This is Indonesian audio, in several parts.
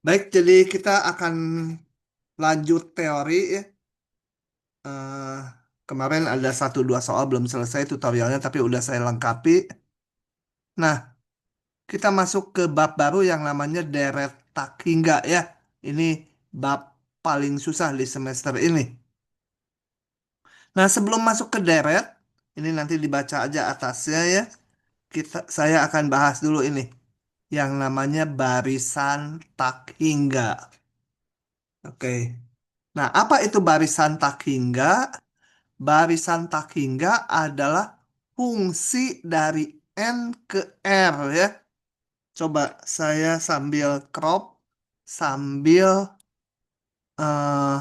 Baik, jadi kita akan lanjut teori ya. Eh, Kemarin ada satu dua soal belum selesai tutorialnya, tapi udah saya lengkapi. Nah, kita masuk ke bab baru yang namanya deret tak hingga ya. Ini bab paling susah di semester ini. Nah, sebelum masuk ke deret, ini nanti dibaca aja atasnya ya. Saya akan bahas dulu ini yang namanya barisan tak hingga. Oke. Nah, apa itu barisan tak hingga? Barisan tak hingga adalah fungsi dari N ke R ya. Coba saya sambil crop, sambil eh,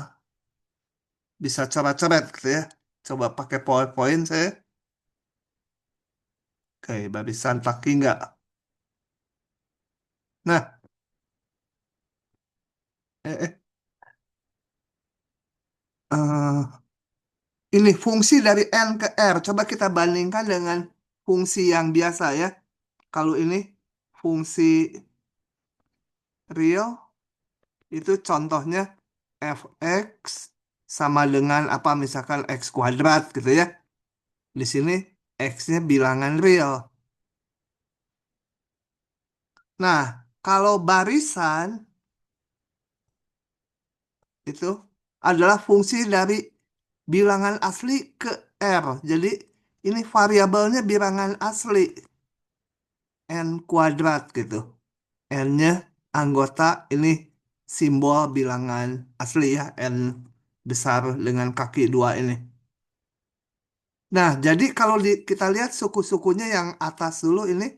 bisa coret-coret gitu ya. Coba pakai PowerPoint saya. Oke, barisan tak hingga. Nah, eh, eh, eh, ini fungsi dari N ke R. Coba kita bandingkan dengan fungsi yang biasa ya. Kalau ini fungsi real, itu contohnya fx sama dengan apa misalkan x kuadrat gitu ya. Di sini x-nya bilangan real. Nah, kalau barisan itu adalah fungsi dari bilangan asli ke R. Jadi ini variabelnya bilangan asli n kuadrat gitu. N-nya anggota ini simbol bilangan asli ya, n besar dengan kaki dua ini. Nah, jadi kalau kita lihat suku-sukunya yang atas dulu ini,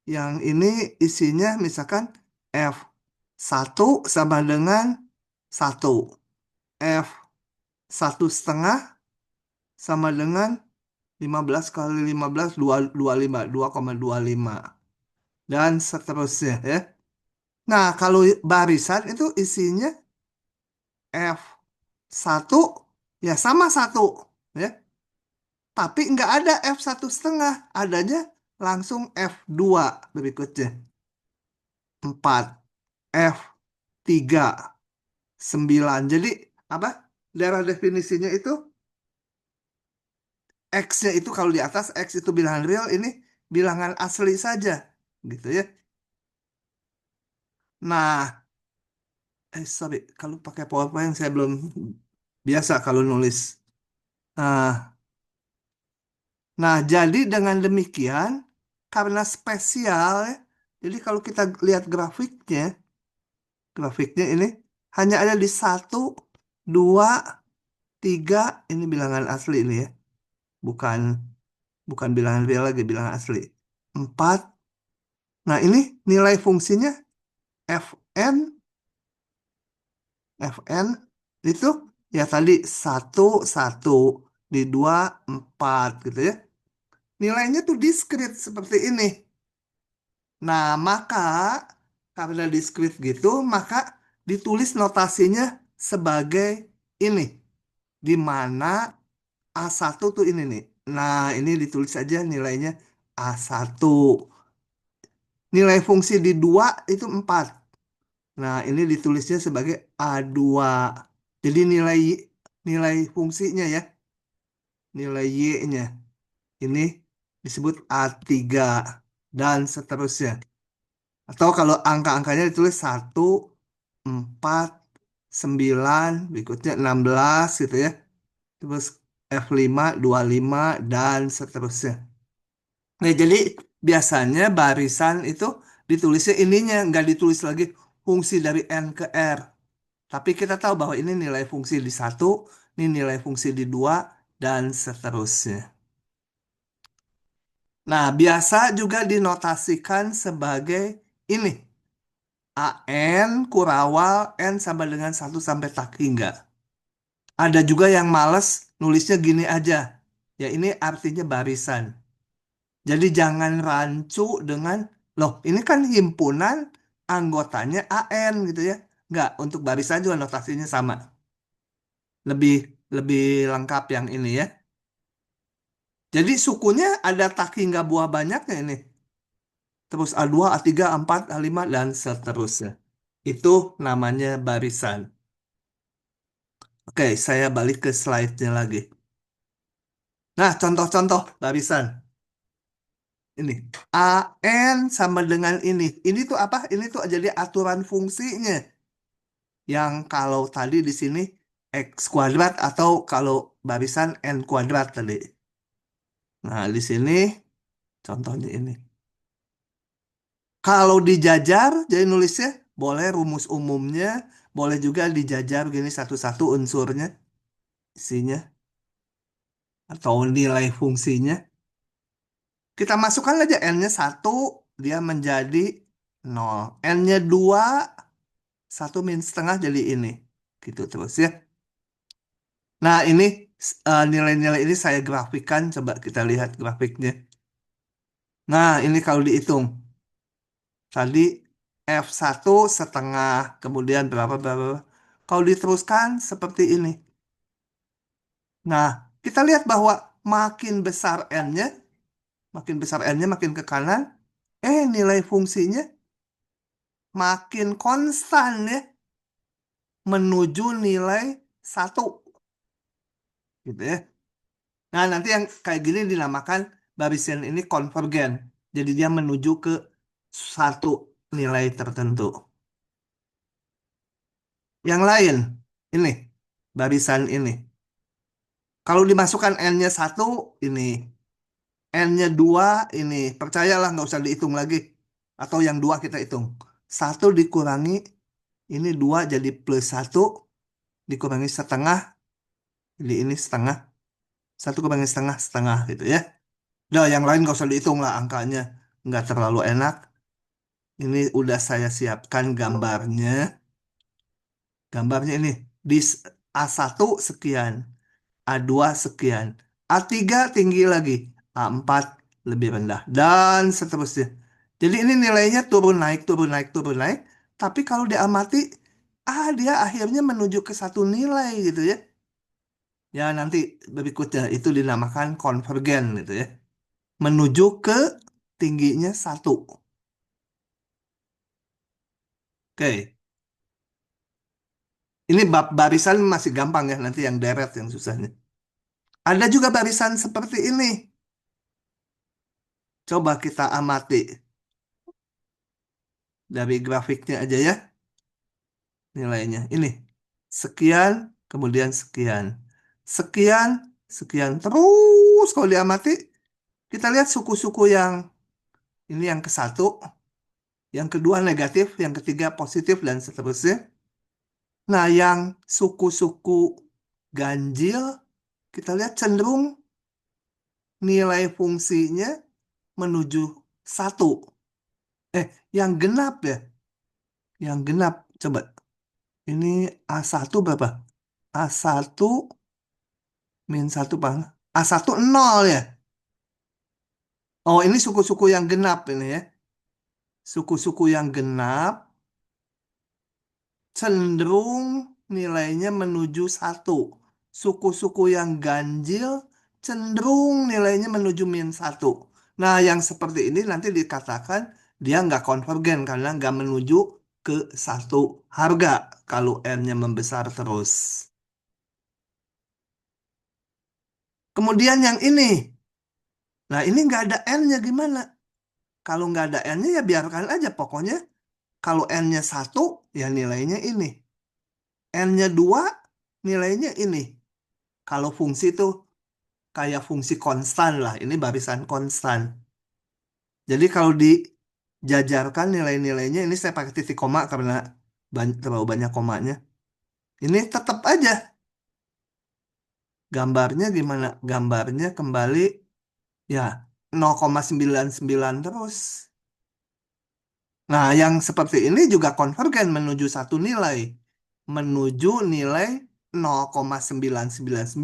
yang ini isinya misalkan F1 sama dengan 1, F1,5 sama dengan 15 kali 15, 225, 2,25, dan seterusnya ya. Nah, kalau barisan itu isinya F1 ya sama 1 ya. Tapi nggak ada F1,5, adanya langsung F2 berikutnya. 4, F3, 9. Jadi apa? Daerah definisinya itu X-nya itu kalau di atas X itu bilangan real, ini bilangan asli saja. Gitu ya. Nah, sorry, kalau pakai PowerPoint saya belum biasa kalau nulis. Nah, jadi dengan demikian, karena spesial ya, jadi kalau kita lihat grafiknya ini hanya ada di 1, 2, 3, ini bilangan asli ini ya, bukan bukan bilangan real lagi, bilangan asli. 4, nah ini nilai fungsinya Fn, Fn itu ya tadi 1, 1, di 2, 4 gitu ya. Nilainya tuh diskrit seperti ini. Nah, maka karena diskrit gitu, maka ditulis notasinya sebagai ini, di mana A1 tuh ini nih. Nah, ini ditulis aja nilainya A1. Nilai fungsi di 2 itu 4. Nah, ini ditulisnya sebagai A2. Jadi nilai fungsinya ya, nilai Y-nya. Ini disebut A3 dan seterusnya. Atau kalau angka-angkanya ditulis 1, 4, 9, berikutnya 16 gitu ya. Terus F5, 25, dan seterusnya. Nah, jadi biasanya barisan itu ditulisnya ininya, nggak ditulis lagi fungsi dari N ke R. Tapi kita tahu bahwa ini nilai fungsi di 1, ini nilai fungsi di 2, dan seterusnya. Nah, biasa juga dinotasikan sebagai ini. AN kurawal N sama dengan 1 sampai tak hingga. Ada juga yang males nulisnya gini aja. Ya ini artinya barisan. Jadi jangan rancu dengan, loh ini kan himpunan anggotanya AN gitu ya. Enggak, untuk barisan juga notasinya sama. Lebih lebih lengkap yang ini ya. Jadi sukunya ada tak hingga buah banyaknya ini. Terus A2, A3, A4, A5, dan seterusnya. Itu namanya barisan. Oke, saya balik ke slide-nya lagi. Nah, contoh-contoh barisan. Ini. AN sama dengan ini. Ini tuh apa? Ini tuh jadi aturan fungsinya. Yang kalau tadi di sini X kuadrat atau kalau barisan N kuadrat tadi. Nah, di sini contohnya ini. Kalau dijajar, jadi nulisnya boleh rumus umumnya, boleh juga dijajar gini satu-satu unsurnya, isinya, atau nilai fungsinya. Kita masukkan aja N-nya satu, dia menjadi nol. N-nya 2, satu min setengah jadi ini. Gitu terus ya. Nah ini nilai-nilai ini saya grafikkan, coba kita lihat grafiknya. Nah ini kalau dihitung. Tadi F1 setengah, kemudian berapa, berapa. Kalau diteruskan seperti ini. Nah, kita lihat bahwa makin besar N-nya, makin ke kanan, nilai fungsinya makin konstan ya, menuju nilai satu gitu ya. Nah, nanti yang kayak gini dinamakan barisan ini konvergen. Jadi dia menuju ke satu nilai tertentu. Yang lain, ini, barisan ini. Kalau dimasukkan N-nya satu, ini. N-nya 2, ini. Percayalah, nggak usah dihitung lagi. Atau yang 2 kita hitung. Satu dikurangi, ini 2 jadi plus satu, dikurangi setengah, jadi ini setengah. Satu kurangi setengah, setengah gitu ya. Udah, yang lain nggak usah dihitung lah angkanya. Nggak terlalu enak. Ini udah saya siapkan gambarnya. Gambarnya ini. Di A1 sekian. A2 sekian. A3 tinggi lagi. A4 lebih rendah. Dan seterusnya. Jadi ini nilainya turun naik, turun naik, turun naik. Tapi kalau diamati, dia akhirnya menuju ke satu nilai gitu ya. Ya nanti berikutnya itu dinamakan konvergen gitu ya. Menuju ke tingginya satu. Oke. Ini bab barisan masih gampang ya, nanti yang deret yang susahnya. Ada juga barisan seperti ini. Coba kita amati dari grafiknya aja ya nilainya. Ini sekian, kemudian sekian. Sekian, sekian. Terus kalau diamati, kita lihat suku-suku yang ini yang ke satu, yang kedua negatif, yang ketiga positif, dan seterusnya. Nah, yang suku-suku ganjil, kita lihat cenderung nilai fungsinya menuju satu. Yang genap ya. Yang genap. Coba. Ini A1 berapa? A1 min satu bang. A1 nol ya. Oh, ini suku-suku yang genap ini ya. Suku-suku yang genap cenderung nilainya menuju satu. Suku-suku yang ganjil cenderung nilainya menuju min satu. Nah, yang seperti ini nanti dikatakan dia nggak konvergen karena nggak menuju ke satu harga kalau N-nya membesar terus. Kemudian yang ini. Nah, ini nggak ada N-nya gimana? Kalau nggak ada N-nya ya biarkan aja. Pokoknya kalau N-nya satu ya nilainya ini. N-nya 2 nilainya ini. Kalau fungsi itu kayak fungsi konstan lah. Ini barisan konstan. Jadi kalau dijajarkan nilai-nilainya, ini saya pakai titik koma karena terlalu banyak komanya. Ini tetap aja. Gambarnya gimana? Gambarnya kembali ya 0,99 terus. Nah, yang seperti ini juga konvergen menuju satu nilai. Menuju nilai 0,999.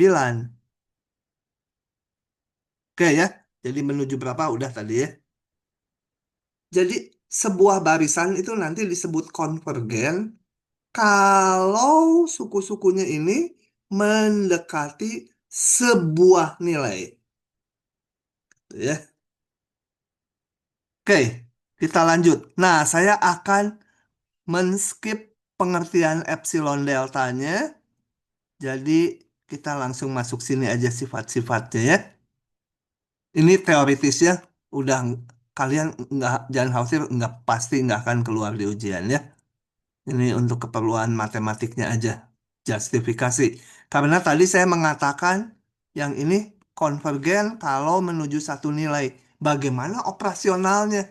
Oke ya. Jadi menuju berapa? Udah tadi ya. Jadi sebuah barisan itu nanti disebut konvergen kalau suku-sukunya ini mendekati sebuah nilai. Ya. Oke, kita lanjut. Nah, saya akan men-skip pengertian epsilon deltanya. Jadi kita langsung masuk sini aja sifat-sifatnya ya. Ini teoritisnya udah kalian nggak jangan khawatir nggak pasti nggak akan keluar di ujian ya. Ini untuk keperluan matematiknya aja. Justifikasi. Karena tadi saya mengatakan yang ini konvergen kalau menuju satu nilai. Bagaimana operasionalnya?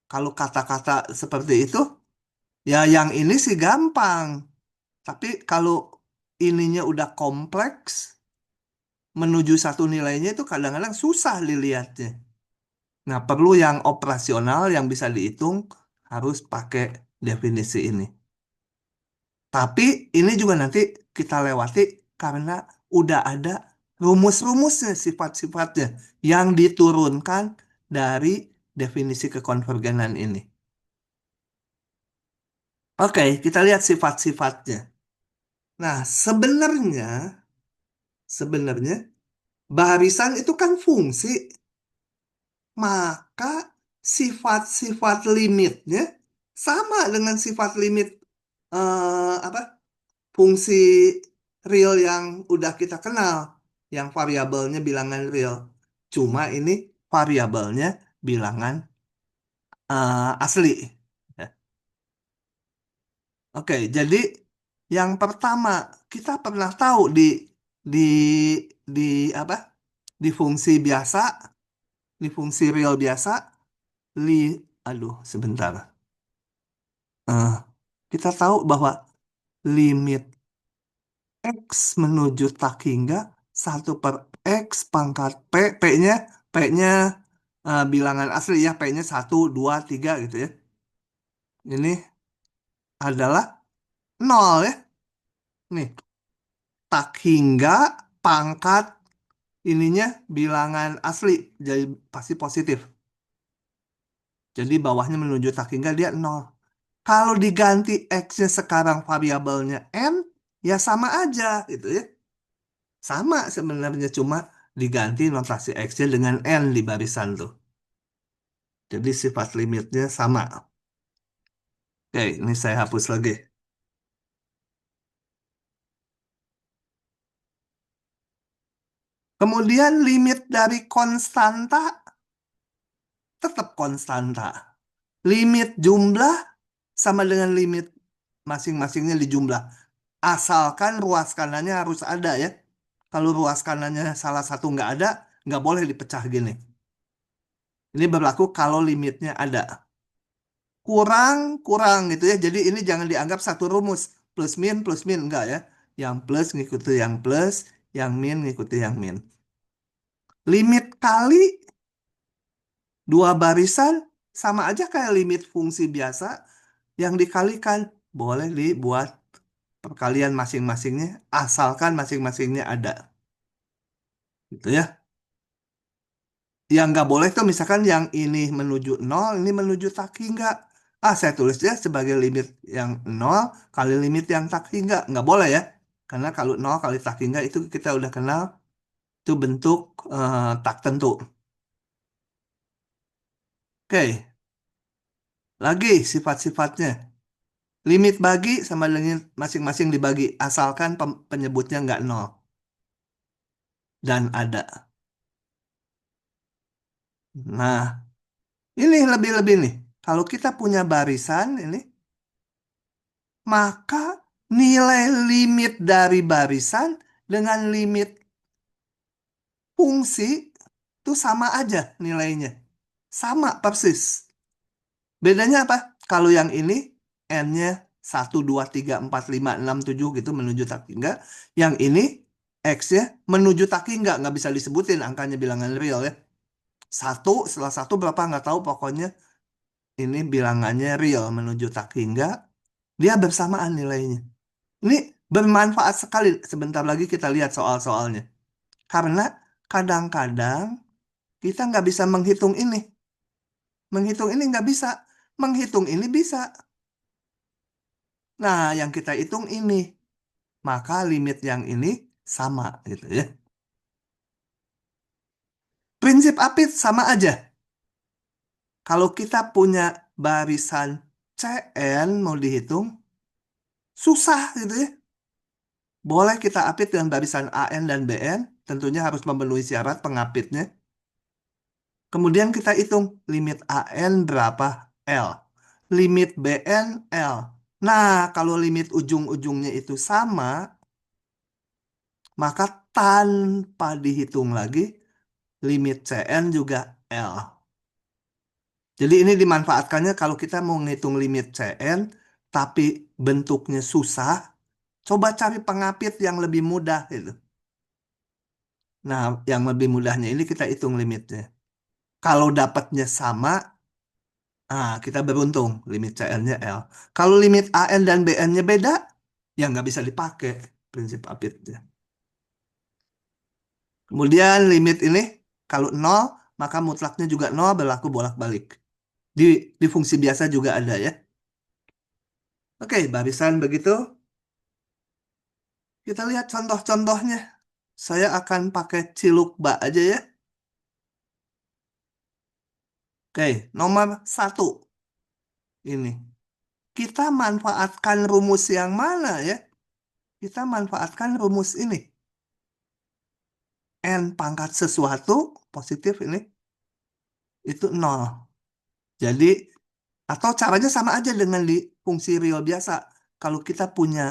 Kalau kata-kata seperti itu, ya yang ini sih gampang. Tapi kalau ininya udah kompleks, menuju satu nilainya itu kadang-kadang susah dilihatnya. Nah, perlu yang operasional yang bisa dihitung harus pakai definisi ini. Tapi ini juga nanti kita lewati karena udah ada rumus-rumusnya, sifat-sifatnya yang diturunkan dari definisi kekonvergenan ini. Oke, kita lihat sifat-sifatnya. Nah, sebenarnya barisan itu kan fungsi, maka sifat-sifat limitnya sama dengan sifat limit apa fungsi real yang udah kita kenal, yang variabelnya bilangan real. Cuma ini variabelnya bilangan asli. Ya. Oke, jadi yang pertama kita pernah tahu di di apa? Di fungsi biasa, di fungsi real biasa, li, aduh sebentar. Eh, kita tahu bahwa limit X menuju tak hingga 1/X pangkat P, P-nya bilangan asli ya, P-nya 1, 2, 3 gitu ya. Ini adalah nol ya. Nih, tak hingga pangkat ininya bilangan asli, jadi pasti positif. Jadi bawahnya menuju tak hingga dia nol. Kalau diganti X-nya sekarang variabelnya N, ya sama aja gitu ya. Sama sebenarnya cuma diganti notasi X-nya dengan N di barisan tuh. Jadi sifat limitnya sama. Oke, ini saya hapus lagi. Kemudian limit dari konstanta tetap konstanta. Limit jumlah sama dengan limit masing-masingnya di jumlah. Asalkan ruas kanannya harus ada ya. Kalau ruas kanannya salah satu nggak ada, nggak boleh dipecah gini. Ini berlaku kalau limitnya ada. Kurang, kurang gitu ya. Jadi ini jangan dianggap satu rumus. Plus min, enggak ya. Yang plus ngikuti yang plus, yang min ngikuti yang min. Limit kali dua barisan sama aja kayak limit fungsi biasa yang dikalikan. Boleh dibuat perkalian masing-masingnya, asalkan masing-masingnya ada. Gitu ya. Yang nggak boleh tuh misalkan yang ini menuju nol, ini menuju tak hingga. Saya tulisnya sebagai limit yang nol kali limit yang tak hingga. Nggak boleh ya. Karena kalau nol kali tak hingga itu kita udah kenal itu bentuk tak tentu. Oke, lagi sifat-sifatnya. Limit bagi sama dengan masing-masing dibagi. Asalkan penyebutnya nggak nol. Dan ada. Nah, ini lebih-lebih nih. Kalau kita punya barisan ini, maka nilai limit dari barisan dengan limit fungsi itu sama aja nilainya. Sama persis. Bedanya apa? Kalau yang ini N-nya 1, 2, 3, 4, 5, 6, 7 gitu menuju tak hingga. Yang ini X-nya menuju tak hingga. Nggak bisa disebutin angkanya bilangan real ya. Satu, setelah satu berapa nggak tahu. Pokoknya ini bilangannya real menuju tak hingga. Dia bersamaan nilainya. Ini bermanfaat sekali. Sebentar lagi kita lihat soal-soalnya. Karena kadang-kadang kita nggak bisa menghitung ini. Menghitung ini nggak bisa. Menghitung ini bisa. Nah, yang kita hitung ini. Maka limit yang ini sama gitu ya. Prinsip apit sama aja. Kalau kita punya barisan CN mau dihitung susah gitu ya. Boleh kita apit dengan barisan AN dan BN, tentunya harus memenuhi syarat pengapitnya. Kemudian kita hitung limit AN berapa L, limit BN L. Nah, kalau limit ujung-ujungnya itu sama, maka tanpa dihitung lagi, limit CN juga L. Jadi ini dimanfaatkannya kalau kita mau ngitung limit CN, tapi bentuknya susah, coba cari pengapit yang lebih mudah itu. Nah, yang lebih mudahnya ini kita hitung limitnya. Kalau dapatnya sama, kita beruntung limit CN-nya L. Kalau limit AN dan BN-nya beda, ya nggak bisa dipakai prinsip apitnya. Kemudian limit ini, kalau nol, maka mutlaknya juga nol berlaku bolak-balik. Di, di fungsi biasa juga ada ya. Oke, barisan begitu. Kita lihat contoh-contohnya. Saya akan pakai ciluk bak aja ya. Oke, nomor satu ini. Kita manfaatkan rumus yang mana ya? Kita manfaatkan rumus ini. N pangkat sesuatu, positif ini, itu nol. Jadi, atau caranya sama aja dengan di fungsi real biasa. Kalau kita punya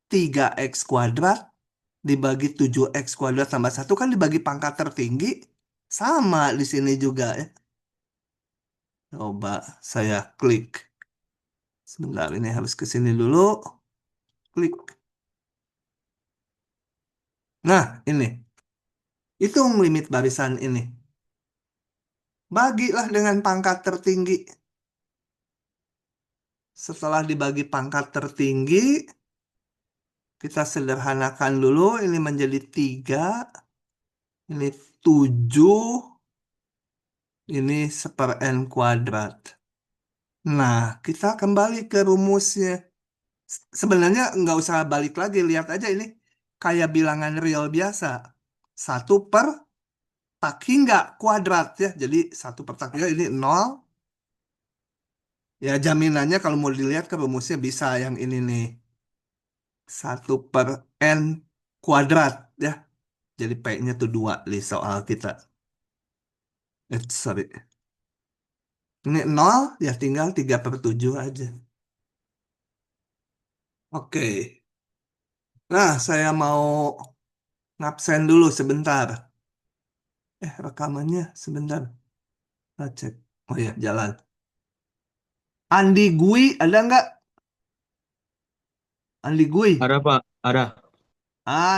3x kuadrat, dibagi 7x kuadrat tambah satu kan dibagi pangkat tertinggi. Sama di sini juga ya. Coba saya klik. Sebentar, ini harus ke sini dulu. Klik. Nah, ini. Hitung limit barisan ini. Bagilah dengan pangkat tertinggi. Setelah dibagi pangkat tertinggi, kita sederhanakan dulu. Ini menjadi 3. Ini 7. Ini seper N kuadrat. Nah, kita kembali ke rumusnya. Sebenarnya nggak usah balik lagi. Lihat aja ini. Kayak bilangan real biasa. 1 per tak hingga kuadrat ya. Jadi 1 per tak hingga ini 0. Ya jaminannya kalau mau dilihat ke rumusnya bisa yang ini nih. 1 per N kuadrat ya. Jadi P-nya tuh 2 di soal kita. Sorry. Ini 0 ya tinggal 3/7 aja. Oke. Nah saya mau ngabsen dulu sebentar. Rekamannya sebentar. Kita cek. Oh ya jalan. Andi Gui ada nggak? Andi Gui. Ada Pak, ada.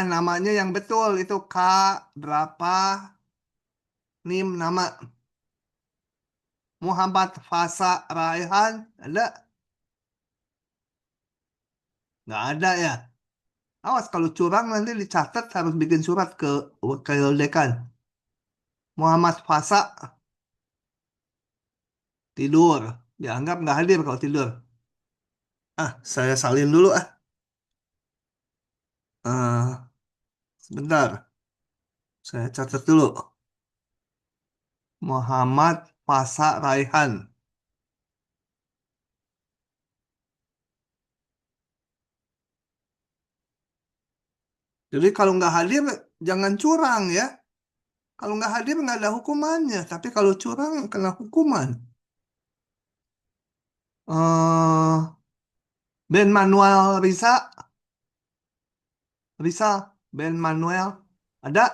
Namanya yang betul itu K berapa? NIM nama Muhammad Fasa Raihan ada? Nggak ada ya? Awas kalau curang nanti dicatat harus bikin surat ke wakil dekan. Muhammad Fasa tidur. Dianggap nggak hadir kalau tidur. Saya salin dulu ah. Eh, Sebentar. Saya catat dulu. Muhammad Fasa Raihan. Jadi kalau nggak hadir jangan curang ya. Kalau nggak hadir nggak ada hukumannya. Tapi kalau curang kena hukuman. eh Ben Manuel Risa. Risa. Ben Manuel. Ada?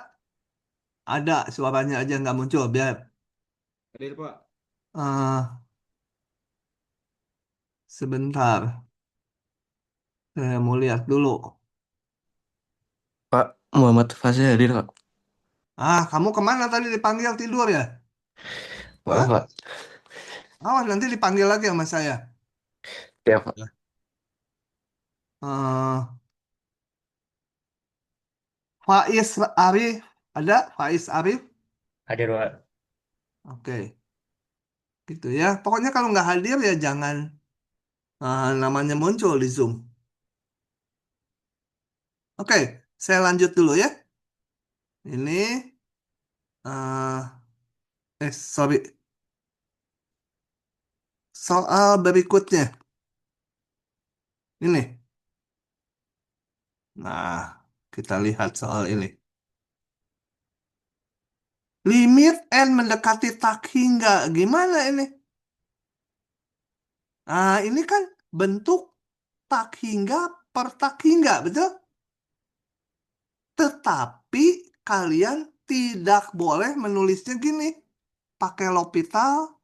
Ada. Suaranya aja nggak muncul. Biar. Hadir Pak. eh Sebentar. Saya mau lihat dulu. Pak, Muhammad Fasih hadir Pak. Kamu kemana tadi dipanggil tidur ya? Maaf Hah? Pak. Awas nanti dipanggil lagi sama saya. Ya Pak. eh Faiz Arif. Ada? Faiz Arif? Hadir Pak. Oke. Gitu ya. Pokoknya kalau nggak hadir ya jangan namanya muncul di Zoom. Oke. Saya lanjut dulu ya. Ini. Sorry. Soal berikutnya. Ini. Nah, kita lihat soal ini. Limit N mendekati tak hingga. Gimana ini? Nah, ini kan bentuk tak hingga per tak hingga, betul? Tetapi kalian tidak boleh menulisnya gini. Pakai L'Hopital,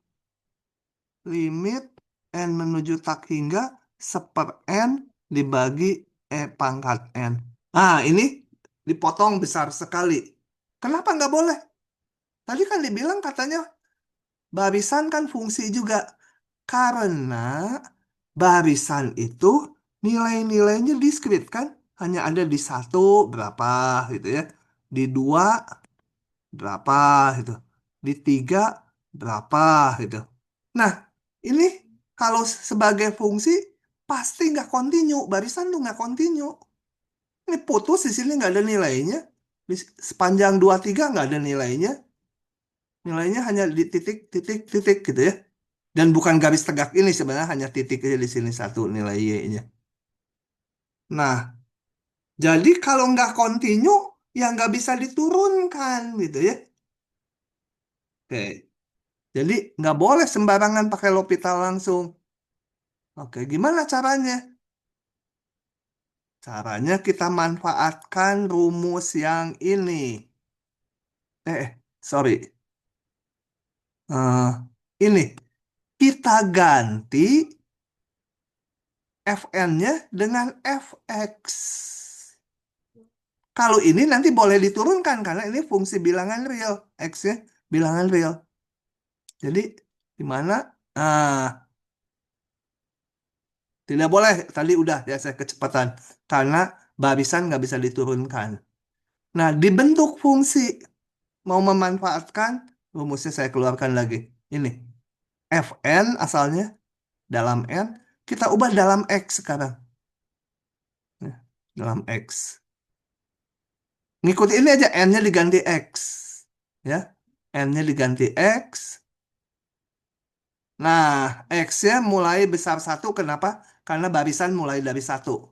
limit N menuju tak hingga seper N dibagi E pangkat N. Nah, ini dipotong besar sekali. Kenapa nggak boleh? Tadi kan dibilang katanya barisan kan fungsi juga. Karena barisan itu nilai-nilainya diskrit kan. Hanya ada di satu berapa gitu ya. Di dua berapa gitu. Di tiga berapa gitu. Nah, ini kalau sebagai fungsi pasti nggak kontinu. Barisan tuh nggak kontinu. Ini putus di sini nggak ada nilainya. Di sepanjang dua tiga nggak ada nilainya. Nilainya hanya di titik, titik, titik gitu ya. Dan bukan garis tegak ini sebenarnya hanya titik aja di sini satu nilai Y-nya. Nah, jadi kalau nggak kontinu, ya nggak bisa diturunkan gitu ya. Oke, jadi nggak boleh sembarangan pakai L'Hopital langsung. Oke, gimana caranya? Caranya kita manfaatkan rumus yang ini. Sorry. Ini, kita ganti Fn-nya dengan Fx. Kalau ini nanti boleh diturunkan karena ini fungsi bilangan real. X-nya bilangan real. Jadi di mana? Ah, tidak boleh. Tadi udah ya saya kecepatan. Karena barisan nggak bisa diturunkan. Nah, dibentuk fungsi. Mau memanfaatkan, rumusnya saya keluarkan lagi. Ini. Fn asalnya dalam N. Kita ubah dalam X sekarang. Ya, dalam X. Ngikutin ini aja. N-nya diganti X. Ya. N-nya diganti X. Nah, X-nya mulai besar satu, kenapa? Karena barisan mulai dari satu.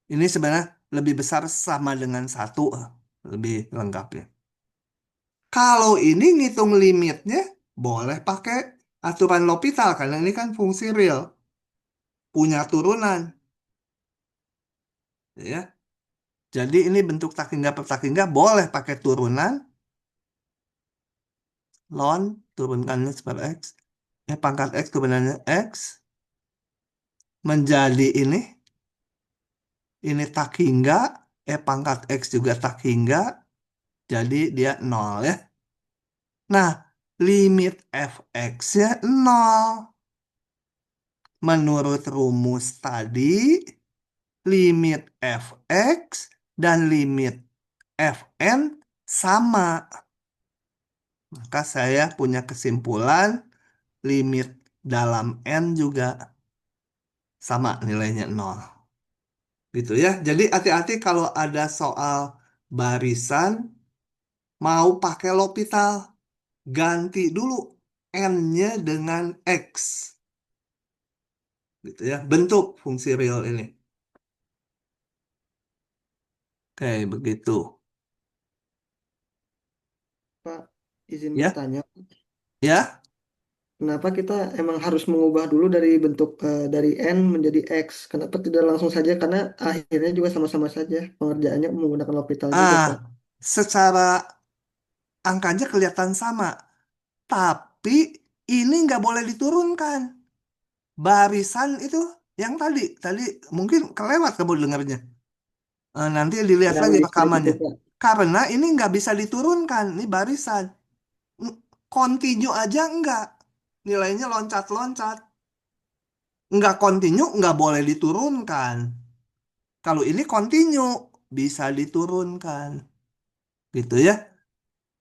Ini sebenarnya lebih besar sama dengan satu, lebih lengkap ya. Kalau ini ngitung limitnya, boleh pakai aturan L'Hopital, karena ini kan fungsi real, punya turunan, ya. Jadi ini bentuk tak hingga per tak hingga, boleh pakai turunan, ln, turunkannya per X, pangkat X turunannya X, menjadi ini tak hingga, pangkat X juga tak hingga, jadi dia nol ya. Nah, limit fx-nya nol. Menurut rumus tadi, limit fx dan limit fn sama. Maka saya punya kesimpulan limit dalam n juga sama nilainya nol. Gitu ya. Jadi hati-hati kalau ada soal barisan mau pakai L'Hopital. Ganti dulu n-nya dengan x gitu ya, bentuk fungsi real ini. Oke, begitu Pak, izin ya. bertanya, Ya. kenapa kita emang harus mengubah dulu dari bentuk dari N menjadi X? Kenapa tidak langsung saja? Karena akhirnya juga sama-sama saja pengerjaannya menggunakan L'Hopital juga, Ah, Pak. secara angkanya kelihatan sama, tapi ini nggak boleh diturunkan. Barisan itu yang tadi mungkin kelewat kamu dengarnya. Nanti dilihat Yang lagi di itu, rekamannya. Pak. Karena ini nggak bisa diturunkan, ini barisan. Continue aja nggak. Nilainya loncat-loncat. Nggak continue, nggak boleh diturunkan. Kalau ini continue, bisa diturunkan. Gitu ya.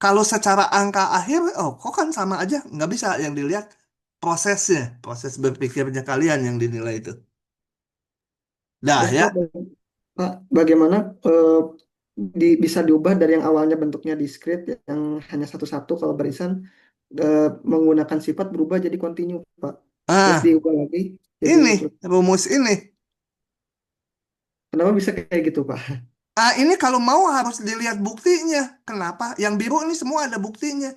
Kalau secara angka akhir, oh kok kan sama aja. Nggak bisa yang dilihat prosesnya. Proses berpikirnya kalian yang dinilai itu. Dah Terus Pak, ya. Pak, bagaimana bisa diubah dari yang awalnya bentuknya diskrit yang hanya satu-satu kalau barisan menggunakan sifat berubah jadi kontinu, Pak? terus Ah, diubah lagi jadi ini rumus ini. kenapa bisa kayak gitu Pak? Ah, ini kalau mau harus dilihat buktinya. Kenapa? Yang biru ini semua ada buktinya.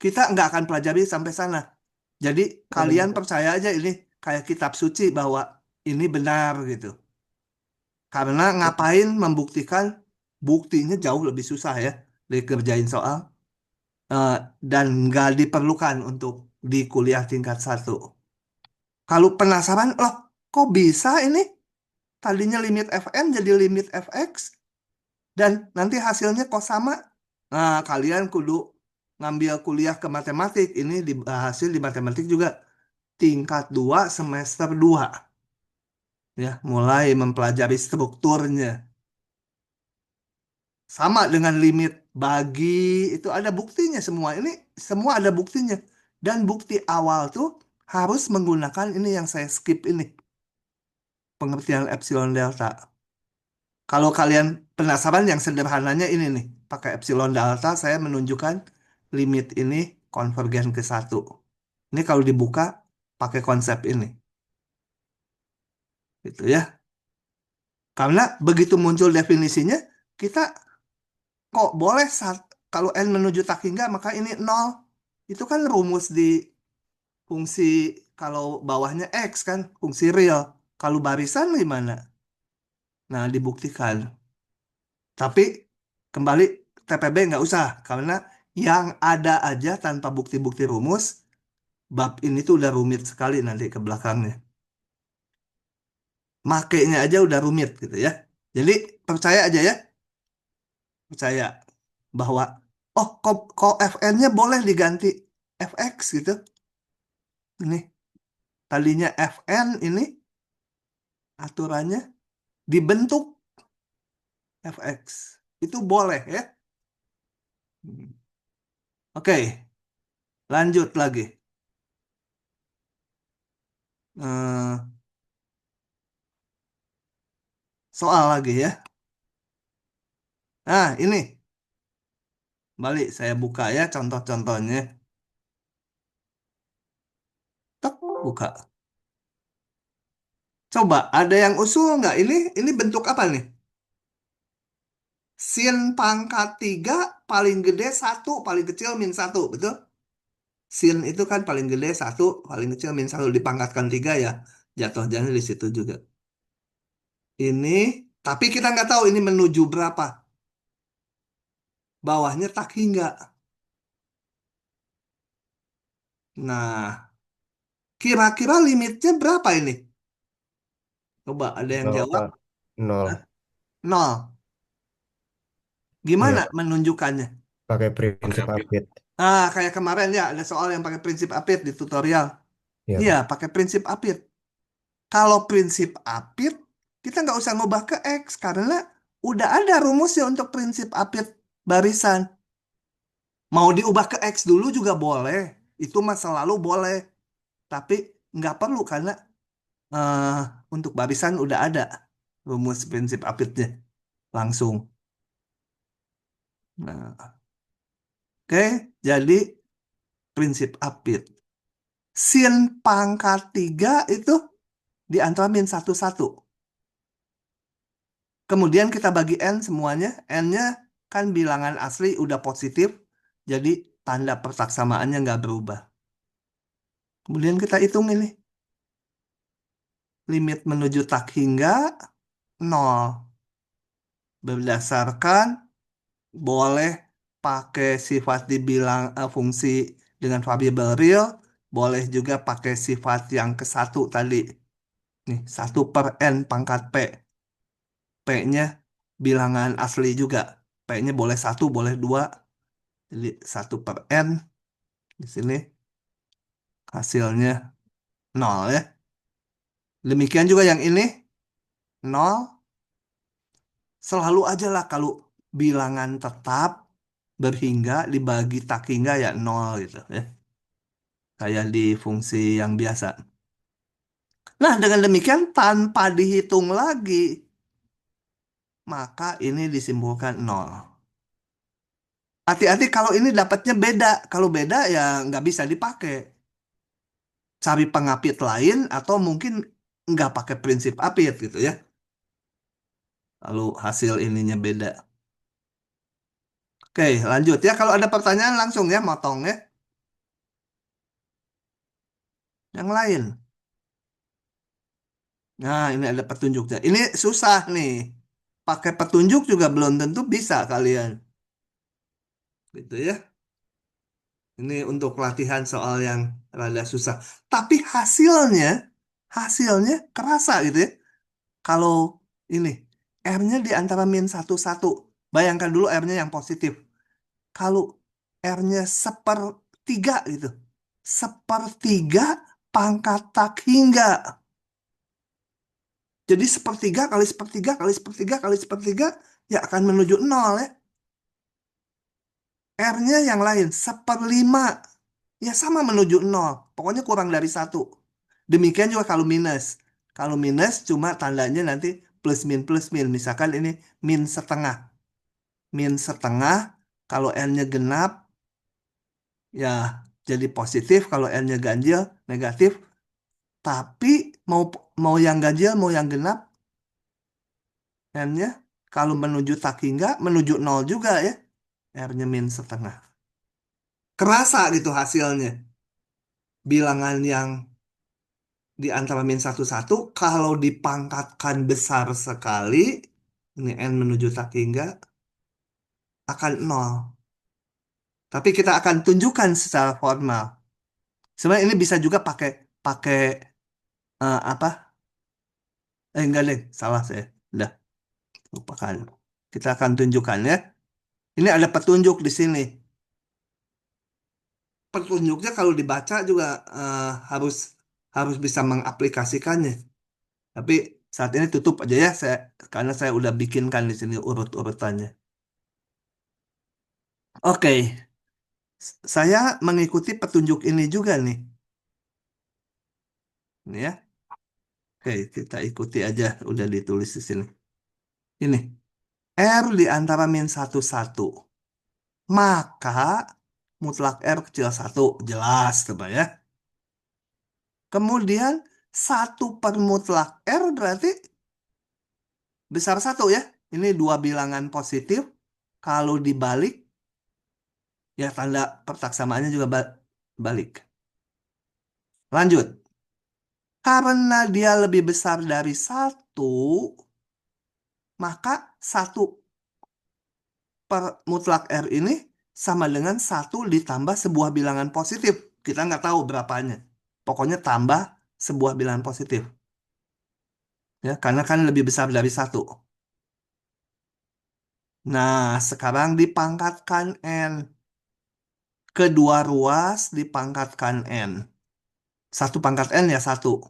Kita nggak akan pelajari sampai sana. Jadi kalian Oh, percaya aja ini kayak kitab suci bahwa ini benar gitu. Karena ngapain membuktikan buktinya jauh lebih susah ya dari kerjain soal. Eh, dan nggak diperlukan untuk di kuliah tingkat 1. Kalau penasaran, loh kok bisa ini? Tadinya limit Fn jadi limit Fx dan nanti hasilnya kok sama? Nah, kalian kudu ngambil kuliah ke matematik. Ini hasil di matematik juga tingkat 2 semester 2 ya, mulai mempelajari strukturnya. Sama dengan limit bagi itu ada buktinya semua. Ini semua ada buktinya. Dan bukti awal tuh harus menggunakan ini yang saya skip ini, pengertian epsilon delta. Kalau kalian penasaran yang sederhananya ini nih, pakai epsilon delta saya menunjukkan limit ini konvergen ke 1. Ini kalau dibuka pakai konsep ini, gitu ya. Karena begitu muncul definisinya, kita kok boleh kalau n menuju tak hingga maka ini nol. Itu kan rumus di fungsi kalau bawahnya x kan, fungsi real. Kalau barisan gimana? Nah, dibuktikan. Tapi kembali TPB nggak usah karena yang ada aja tanpa bukti-bukti rumus, bab ini tuh udah rumit sekali nanti ke belakangnya. Makainya aja udah rumit gitu ya. Jadi percaya aja ya, percaya bahwa oh kok Fn-nya boleh diganti Fx gitu. Ini tadinya Fn ini aturannya dibentuk Fx. Itu boleh ya. Hmm. Oke, lanjut lagi. Eh, soal lagi ya. Nah, ini balik saya buka ya contoh-contohnya. Tek, buka. Coba ada yang usul nggak? Ini bentuk apa nih? Sin pangkat 3 paling gede 1, paling kecil -1, betul? Sin itu kan paling gede 1, paling kecil -1 dipangkatkan 3 ya. Jatuhnya di situ juga. Ini, tapi kita nggak tahu ini menuju berapa. Bawahnya tak hingga. Nah, kira-kira limitnya berapa ini? Coba ada yang Nol, jawab? Pak. Nol. Hah? Nol. Iya, Gimana Pak. menunjukkannya? Pakai prinsip apit. Ah, kayak kemarin ya ada soal yang pakai prinsip apit di tutorial. Iya, Iya, Pak. pakai prinsip apit. Kalau prinsip apit, kita nggak usah ngubah ke X karena udah ada rumusnya untuk prinsip apit barisan. Mau diubah ke X dulu juga boleh. Itu masa lalu boleh. Tapi nggak perlu karena eh, untuk barisan udah ada rumus prinsip apitnya langsung. Nah, oke, jadi prinsip apit. Sin pangkat 3 itu di antara -1, 1. Kemudian kita bagi N semuanya. N-nya kan bilangan asli udah positif. Jadi tanda persaksamaannya nggak berubah. Kemudian kita hitung ini. Limit menuju tak hingga 0. Berdasarkan boleh pakai sifat dibilang fungsi dengan variabel real. Boleh juga pakai sifat yang ke 1 tadi. Nih, 1/n pangkat P. P-nya bilangan asli juga. P-nya boleh 1, boleh 2. Jadi 1/n di sini hasilnya 0 ya. Demikian juga yang ini 0. Selalu aja lah kalau bilangan tetap berhingga dibagi tak hingga ya 0 gitu ya. Kayak di fungsi yang biasa. Nah, dengan demikian tanpa dihitung lagi, maka ini disimpulkan 0. Hati-hati kalau ini dapatnya beda. Kalau beda ya nggak bisa dipakai. cari pengapit lain atau mungkin nggak pakai prinsip apit gitu ya. Lalu hasil ininya beda. Oke, lanjut ya. Kalau ada pertanyaan langsung ya, motong ya. Yang lain. Nah, ini ada petunjuknya. Ini susah nih. Pakai petunjuk juga belum tentu bisa kalian. Gitu ya. Ini untuk latihan soal yang rada susah. Tapi hasilnya kerasa gitu ya. Kalau ini, R-nya di antara min satu satu. Bayangkan dulu R-nya yang positif. Kalau R-nya sepertiga gitu. Sepertiga pangkat tak hingga. Jadi sepertiga kali sepertiga kali sepertiga kali sepertiga ya akan menuju nol ya. R-nya yang lain seperlima ya sama menuju nol. Pokoknya kurang dari satu. Demikian juga kalau minus. Kalau minus cuma tandanya nanti plus min. Misalkan ini min setengah. Min setengah kalau N-nya genap ya jadi positif. Kalau N-nya ganjil negatif. Tapi mau mau yang ganjil mau yang genap N-nya kalau menuju tak hingga menuju nol juga ya. R-nya min setengah. Kerasa gitu hasilnya. Bilangan yang di antara min satu satu kalau dipangkatkan besar sekali, ini N menuju tak hingga, akan nol. Tapi kita akan tunjukkan secara formal. Sebenarnya ini bisa juga pakai pakai apa? Enggak deh, salah saya. Udah, lupakan. Kita akan tunjukkan ya. Ini ada petunjuk di sini. Petunjuknya kalau dibaca juga harus harus bisa mengaplikasikannya. Tapi saat ini tutup aja ya saya karena saya udah bikinkan di sini urut-urutannya. Oke, saya mengikuti petunjuk ini juga nih. Ini ya. Oke, kita ikuti aja udah ditulis di sini. Ini R di antara min satu satu. Maka mutlak R kecil satu jelas coba ya. Kemudian satu per mutlak R berarti besar satu ya. Ini dua bilangan positif. Kalau dibalik ya tanda persaksamaannya juga balik. Lanjut. Karena dia lebih besar dari satu, maka satu per mutlak R ini sama dengan satu ditambah sebuah bilangan positif. Kita nggak tahu berapanya. Pokoknya tambah sebuah bilangan positif. Ya, karena kan lebih besar dari satu. Nah, sekarang dipangkatkan N. Kedua ruas dipangkatkan N. Satu pangkat N ya satu.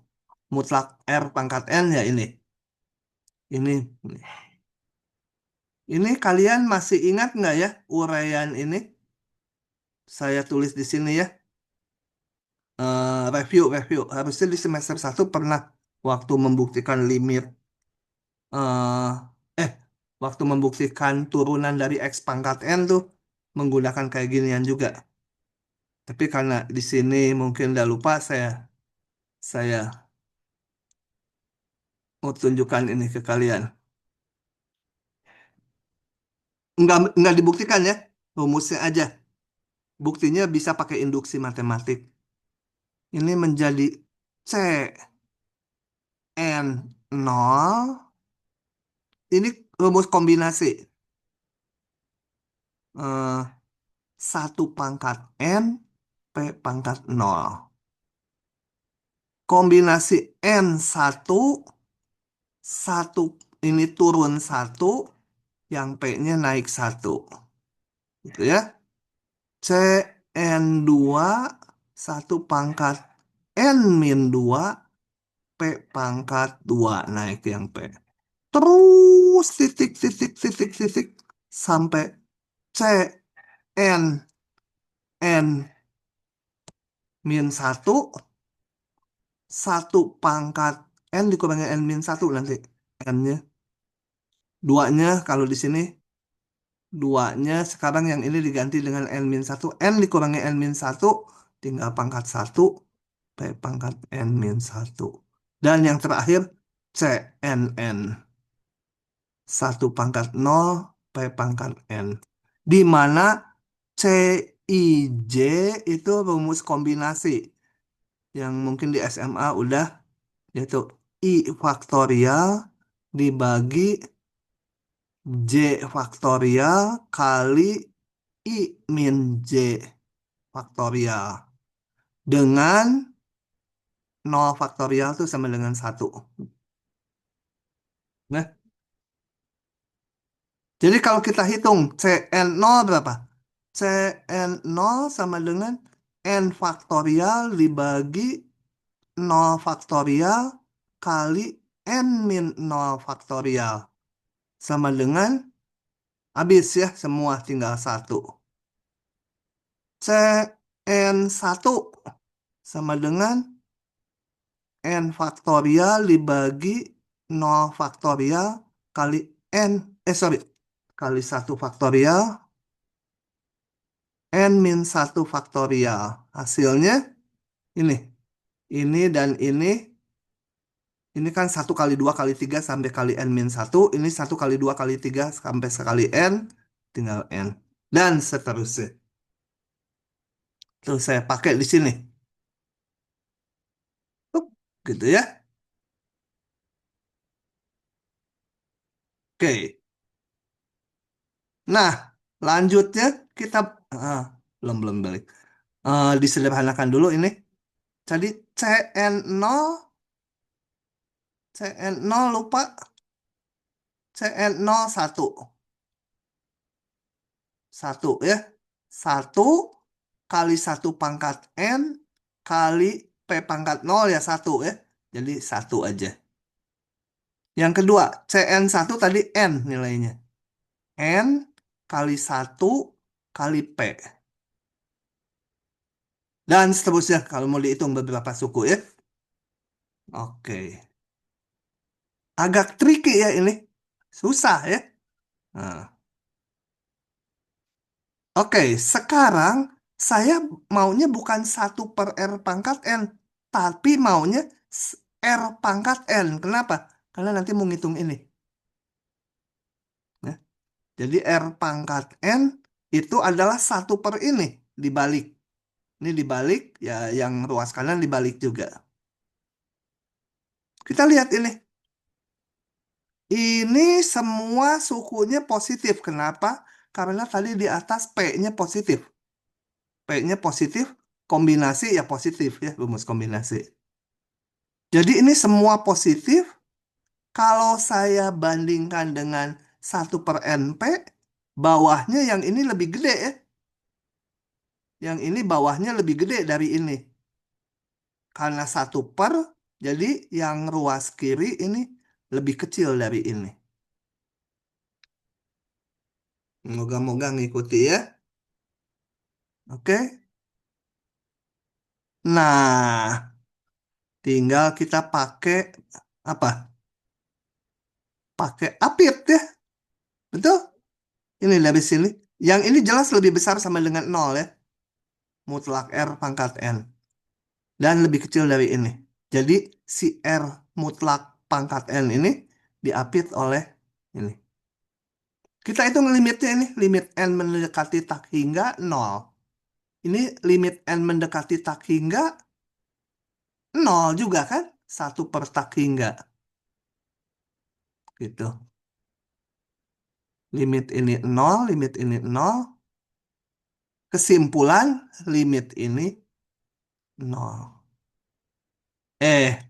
Mutlak R pangkat N ya ini. Ini. Ini kalian masih ingat nggak ya uraian ini? Saya tulis di sini ya. Review. Harusnya di semester satu pernah waktu membuktikan limit. eh eh, waktu membuktikan turunan dari X pangkat N tuh menggunakan kayak ginian juga. Tapi karena di sini mungkin udah lupa saya mau tunjukkan ini ke kalian. Enggak dibuktikan ya, rumusnya aja. Buktinya bisa pakai induksi matematik. Ini menjadi C N nol. Ini rumus kombinasi. Eh, satu pangkat N P pangkat nol. Kombinasi N satu, satu ini turun satu, yang P-nya naik satu. Gitu ya. C N dua, satu pangkat N min 2, P pangkat 2 naik yang P. Terus titik sampai C N N min satu, satu pangkat N dikurangi N min satu nanti. N-nya. Duanya kalau di sini, duanya sekarang yang ini diganti dengan N min satu. N dikurangi N min satu, tinggal pangkat satu. P pangkat N min 1. Dan yang terakhir, CNN. 1 pangkat 0 P pangkat N. Di mana CIJ itu rumus kombinasi. Yang mungkin di SMA udah, yaitu I faktorial dibagi J faktorial kali I min J faktorial. Dengan 0 faktorial itu sama dengan 1. Nah, jadi kalau kita hitung CN0 berapa? CN0 sama dengan N faktorial dibagi 0 faktorial kali N min 0 faktorial. Sama dengan, habis ya, semua tinggal 1. CN1 sama dengan N faktorial dibagi 0 faktorial kali N, sorry, kali 1 faktorial, N min 1 faktorial. Hasilnya ini. Ini dan ini kan 1 kali 2 kali 3 sampai kali N min 1. Ini 1 kali 2 kali 3 sampai sekali N, tinggal N. Dan seterusnya. Terus saya pakai di sini. Up, gitu ya. Oke. Nah, lanjutnya kita ah, belum balik. Disederhanakan dulu ini. Jadi CN0 lupa CN0 1. 1 ya. 1 kali 1 pangkat N kali P pangkat 0 ya 1 ya. Jadi 1 aja. Yang kedua, CN1 tadi N nilainya. N kali 1 kali P. Dan seterusnya kalau mau dihitung beberapa suku ya. Oke. Agak tricky ya ini. Susah ya. Nah. Oke, sekarang saya maunya bukan 1/R pangkat N. Tapi maunya R pangkat N. Kenapa? Karena nanti mau ngitung ini. Ya. Jadi R pangkat N itu adalah 1/ini. Dibalik. Ini dibalik, ya yang ruas kanan dibalik juga. Kita lihat ini. Ini semua sukunya positif. Kenapa? Karena tadi di atas P-nya positif. P-nya positif, kombinasi ya positif ya, rumus kombinasi. Jadi ini semua positif. Kalau saya bandingkan dengan 1/NP, bawahnya yang ini lebih gede ya. Yang ini bawahnya lebih gede dari ini. Karena 1/, jadi yang ruas kiri ini lebih kecil dari ini. Moga-moga ngikuti ya. Oke. Nah, tinggal kita pakai apa? Pakai apit ya. Betul? Ini dari sini. Yang ini jelas lebih besar sama dengan 0 ya. Mutlak R pangkat N. Dan lebih kecil dari ini. Jadi si R mutlak pangkat N ini diapit oleh ini. Kita hitung limitnya ini. Limit N mendekati tak hingga 0. Ini limit N mendekati tak hingga 0 juga kan? 1/tak hingga. Gitu. Limit ini 0, limit ini 0. Kesimpulan, limit ini 0.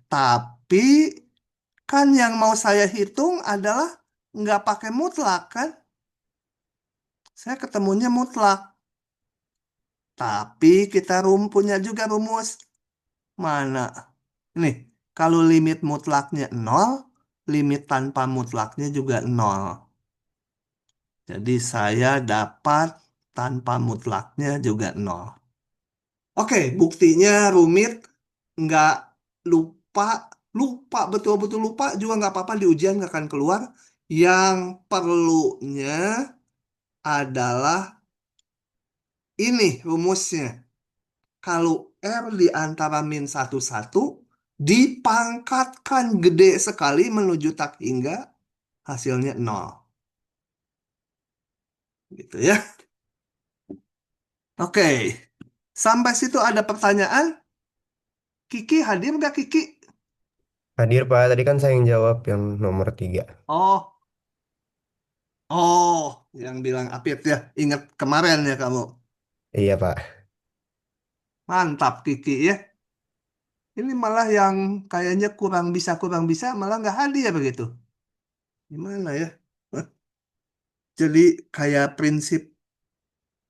Tapi kan yang mau saya hitung adalah nggak pakai mutlak kan? Saya ketemunya mutlak. Tapi kita punya juga rumus. Mana? Nih, kalau limit mutlaknya 0, limit tanpa mutlaknya juga 0. Jadi saya dapat tanpa mutlaknya juga 0. Oke, buktinya rumit, nggak lupa, lupa betul-betul lupa juga nggak apa-apa, di ujian nggak akan keluar. Yang perlunya adalah ini rumusnya. Kalau R di antara min satu satu dipangkatkan gede sekali menuju tak hingga hasilnya nol. Gitu ya. Oke. Sampai situ ada pertanyaan? Kiki hadir nggak Kiki? Hadir Pak, tadi kan saya yang jawab yang nomor 3. Oh, oh, yang bilang Apit ya. Ingat kemarin ya kamu. Iya Pak. Mantap Kiki ya. Ini malah yang kayaknya kurang bisa, malah nggak hadir begitu. Gimana ya? Jadi kayak prinsip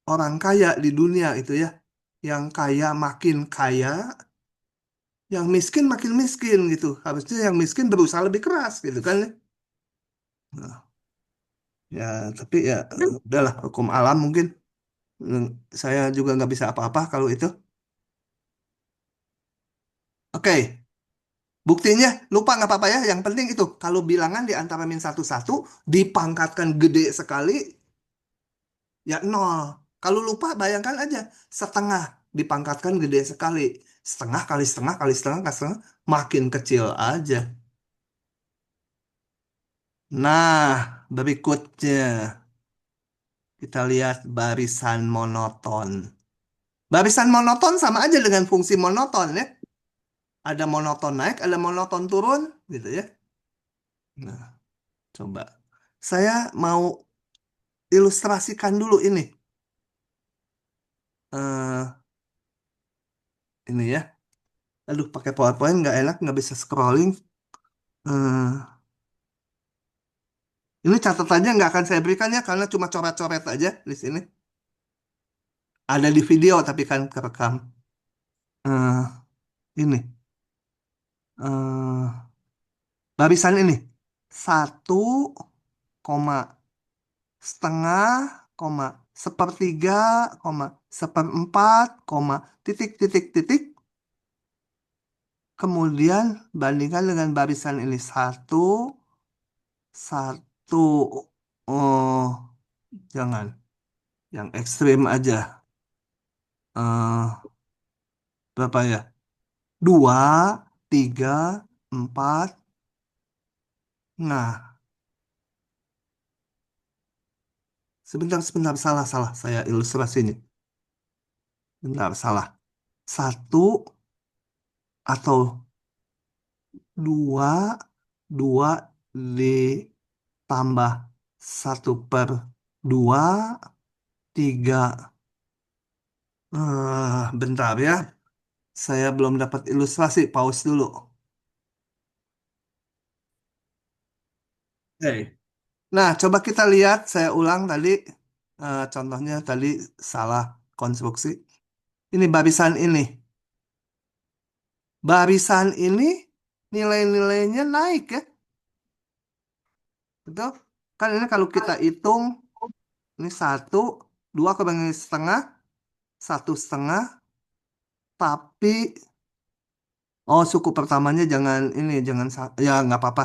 orang kaya di dunia itu ya. Yang kaya makin kaya, yang miskin makin miskin gitu. Harusnya yang miskin berusaha lebih keras gitu kan ya. Nah, ya tapi ya udahlah hukum alam mungkin. Hmm, Saya juga nggak bisa apa-apa kalau itu. Oke, buktinya lupa nggak apa-apa ya. Yang penting itu kalau bilangan di antara min satu satu dipangkatkan gede sekali ya nol. Kalau lupa bayangkan aja setengah dipangkatkan gede sekali. Setengah kali setengah kali setengah kali setengah makin kecil aja. Nah, berikutnya kita lihat barisan monoton. Barisan monoton sama aja dengan fungsi monoton ya. Ada monoton naik, ada monoton turun gitu ya. Nah, coba. Saya mau ilustrasikan dulu ini. eh ini ya. Aduh, pakai PowerPoint nggak enak, nggak bisa scrolling. eh ini catatannya nggak akan saya berikan ya, karena cuma coret-coret aja di sini. Ada di video, tapi kan kerekam. eh ini. eh barisan ini. Satu, koma, setengah, koma, sepertiga, koma, seperempat, koma, titik, titik, titik. Kemudian bandingkan dengan barisan ini. Satu, satu. Oh, jangan. Yang ekstrim aja. eh Berapa ya? Dua, tiga, empat. Nah, sebentar, sebentar. Salah, salah. Saya ilustrasinya. Bentar, salah. Satu atau dua, dua ditambah satu per dua, tiga. Bentar ya. Saya belum dapat ilustrasi. Pause dulu. Oke. Nah, coba kita lihat. Saya ulang tadi. Contohnya tadi salah konstruksi. Ini barisan ini. Barisan ini nilai-nilainya naik ya. Betul? Kan ini kalau kita hitung. Ini satu, dua kurang setengah, satu setengah. Tapi, oh suku pertamanya jangan ini, jangan, ya nggak apa-apa.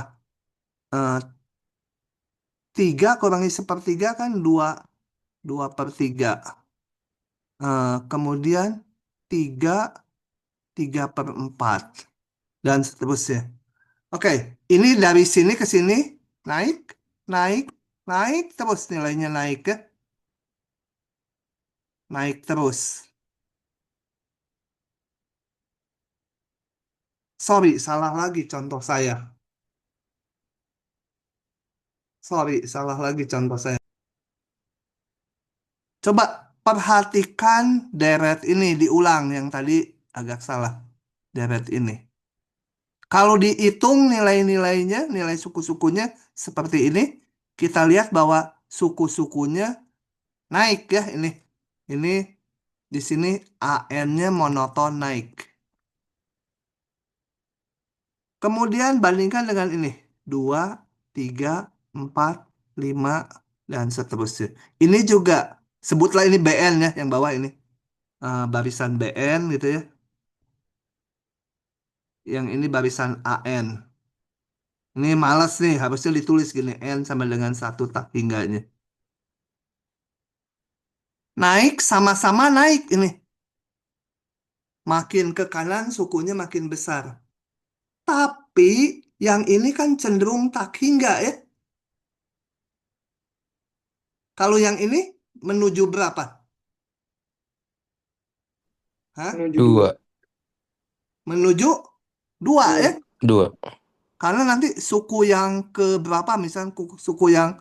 Eh, Tiga kurangi sepertiga kan dua, dua per tiga. Kemudian tiga, tiga per empat. Dan seterusnya. Oke, ini dari sini ke sini naik, naik, naik terus nilainya naik ya. Naik terus. Sorry, salah lagi contoh saya. Sorry, salah lagi contoh saya. Coba perhatikan deret ini diulang yang tadi agak salah. Deret ini. Kalau dihitung nilai-nilainya, nilai suku-sukunya seperti ini, kita lihat bahwa suku-sukunya naik ya ini. Ini di sini AN-nya monoton naik. Kemudian bandingkan dengan ini. 2, 3, 4, 5, dan seterusnya. Ini juga, sebutlah ini BN ya, yang bawah ini. Barisan BN gitu ya. Yang ini barisan AN. Ini malas nih, harusnya ditulis gini. N sama dengan satu tak hingganya. Naik, sama-sama naik ini. Makin ke kanan sukunya makin besar. Tapi yang ini kan cenderung tak hingga ya. Kalau yang ini menuju berapa? Hah? Menuju dua. Dua. Menuju dua ya. Dua. Dua. Karena nanti suku yang ke berapa, misalnya suku yang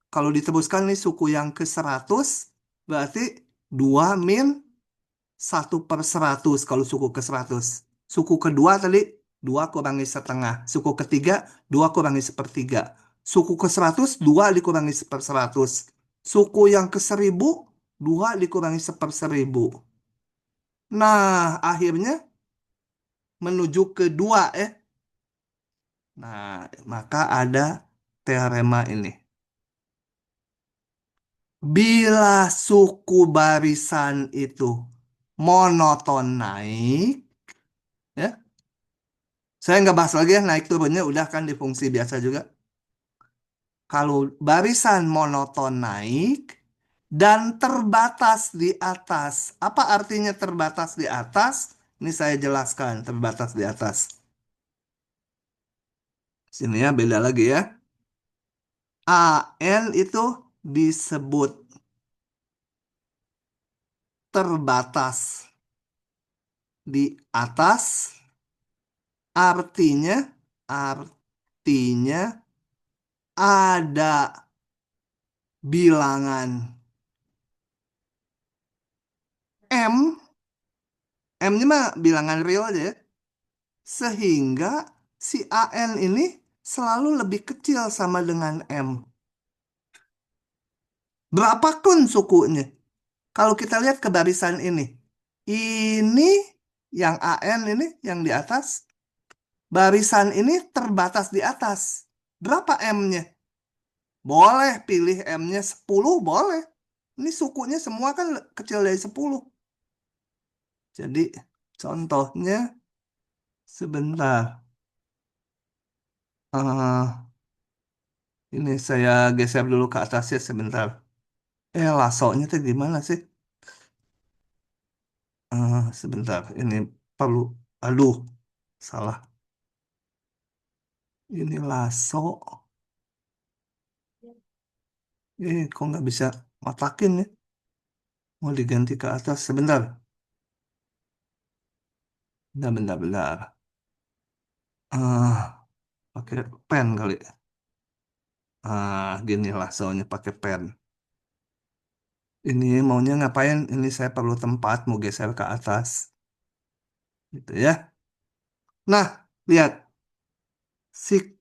kalau ditebuskan nih suku yang ke 100 berarti 2 min 1/100 kalau suku ke 100. Suku kedua tadi 2 kurangi setengah. Suku ketiga 2 kurangi sepertiga. Suku ke 100 2 dikurangi 1/100. Suku yang ke 1000 2 dikurangi 1/1000. Nah, akhirnya menuju ke 2 ya. Nah, maka ada teorema ini. Bila suku barisan itu monoton naik, ya, saya nggak bahas lagi ya naik turunnya udah kan di fungsi biasa juga. Kalau barisan monoton naik dan terbatas di atas, apa artinya terbatas di atas? Ini saya jelaskan terbatas di atas. Sini ya beda lagi ya. AN itu disebut terbatas di atas, artinya artinya ada bilangan M, M-nya mah bilangan real aja ya, sehingga si AN ini selalu lebih kecil sama dengan M. Berapapun sukunya. Kalau kita lihat ke barisan ini yang AN ini yang di atas, barisan ini terbatas di atas. Berapa M-nya? Boleh pilih M-nya 10, boleh. Ini sukunya semua kan kecil dari 10. Jadi contohnya sebentar. Eh, ini saya geser dulu ke atasnya sebentar. Lasonya tuh gimana sih? Sebentar. Ini perlu. Aduh, salah. Ini laso. Kok nggak bisa matakin ya? Mau diganti ke atas sebentar. Bentar, bentar, bentar. Pakai pen kali. Gini lasonya pakai pen. Ini maunya ngapain? Ini saya perlu tempat, mau geser ke atas. Gitu ya. Nah, lihat. Si,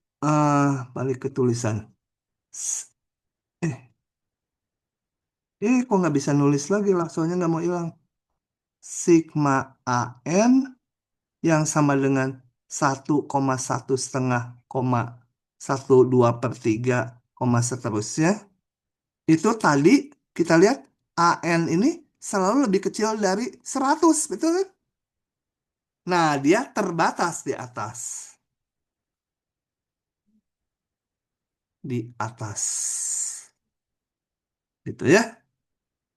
balik ke tulisan. S- Eh, kok nggak bisa nulis lagi langsungnya nggak mau hilang. Sigma AN yang sama dengan 1,1 setengah, 1/2/3, seterusnya. Itu tadi kita lihat AN ini selalu lebih kecil dari 100, betul kan? Nah, dia terbatas di atas. Di atas. Gitu ya.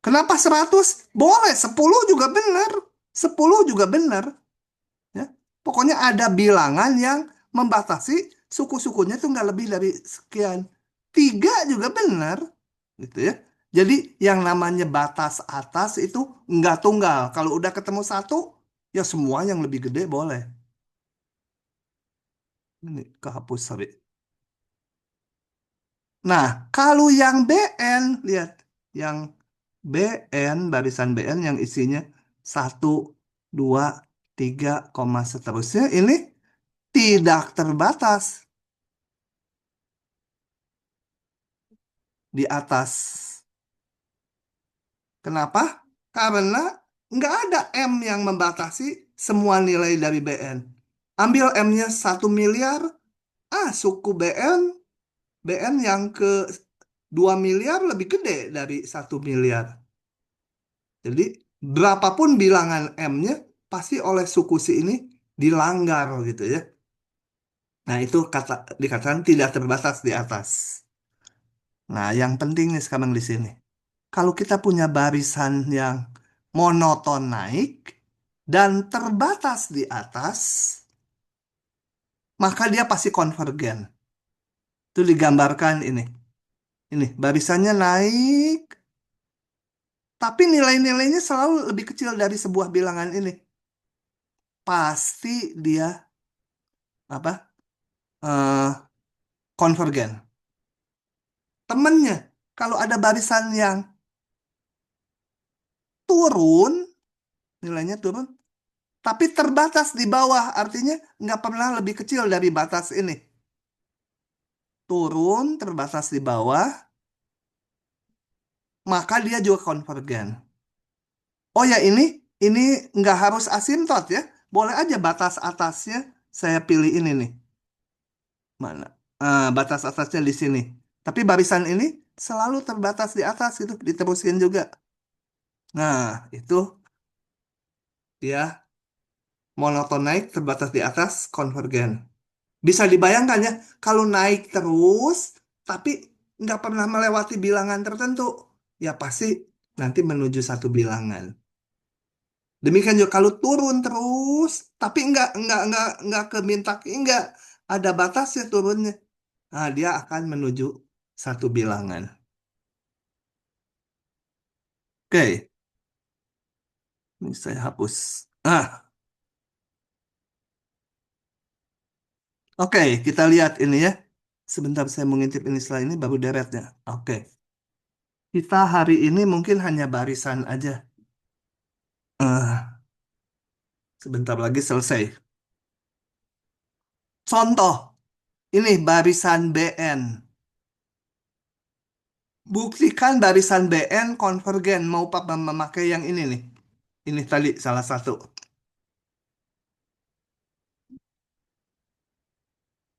Kenapa 100? Boleh, 10 juga benar. 10 juga benar. Ya. Pokoknya ada bilangan yang membatasi suku-sukunya itu nggak lebih dari sekian. 3 juga benar. Gitu ya. Jadi yang namanya batas atas itu nggak tunggal. Kalau udah ketemu satu, ya semua yang lebih gede boleh. Ini kehapus, sorry. Nah, kalau yang BN, lihat. Yang BN, barisan BN yang isinya 1, 2, 3, seterusnya. Ini tidak terbatas di atas. Kenapa? Karena nggak ada M yang membatasi semua nilai dari BN. Ambil M-nya 1 miliar, suku BN yang ke 2 miliar lebih gede dari 1 miliar. Jadi berapapun bilangan M-nya pasti oleh suku si ini dilanggar gitu ya. Nah itu dikatakan tidak terbatas di atas. Nah yang penting nih sekarang di sini. Kalau kita punya barisan yang monoton naik, dan terbatas di atas, maka dia pasti konvergen. Itu digambarkan ini. Ini barisannya naik, tapi nilai-nilainya selalu lebih kecil dari sebuah bilangan ini. Pasti dia apa? eh, Konvergen. Temennya, kalau ada barisan yang turun, nilainya turun, tapi terbatas di bawah, artinya nggak pernah lebih kecil dari batas ini. Turun, terbatas di bawah, maka dia juga konvergen. Oh ya ini nggak harus asimtot ya. Boleh aja batas atasnya saya pilih ini nih. Mana? Batas atasnya di sini. Tapi barisan ini selalu terbatas di atas itu diteruskan juga. Nah, itu dia monoton naik terbatas di atas konvergen. Bisa dibayangkan ya, kalau naik terus tapi nggak pernah melewati bilangan tertentu, ya pasti nanti menuju satu bilangan. Demikian juga kalau turun terus, tapi nggak ke mintak, nggak ada batasnya turunnya. Nah, dia akan menuju satu bilangan. Oke, ini saya hapus. Oke, kita lihat ini ya. Sebentar saya mengintip ini setelah ini baru deretnya. Oke, kita hari ini mungkin hanya barisan aja. Eh, Sebentar lagi selesai. Contoh, ini barisan BN. Buktikan barisan BN konvergen. Mau Papa memakai yang ini nih. Ini tadi salah satu.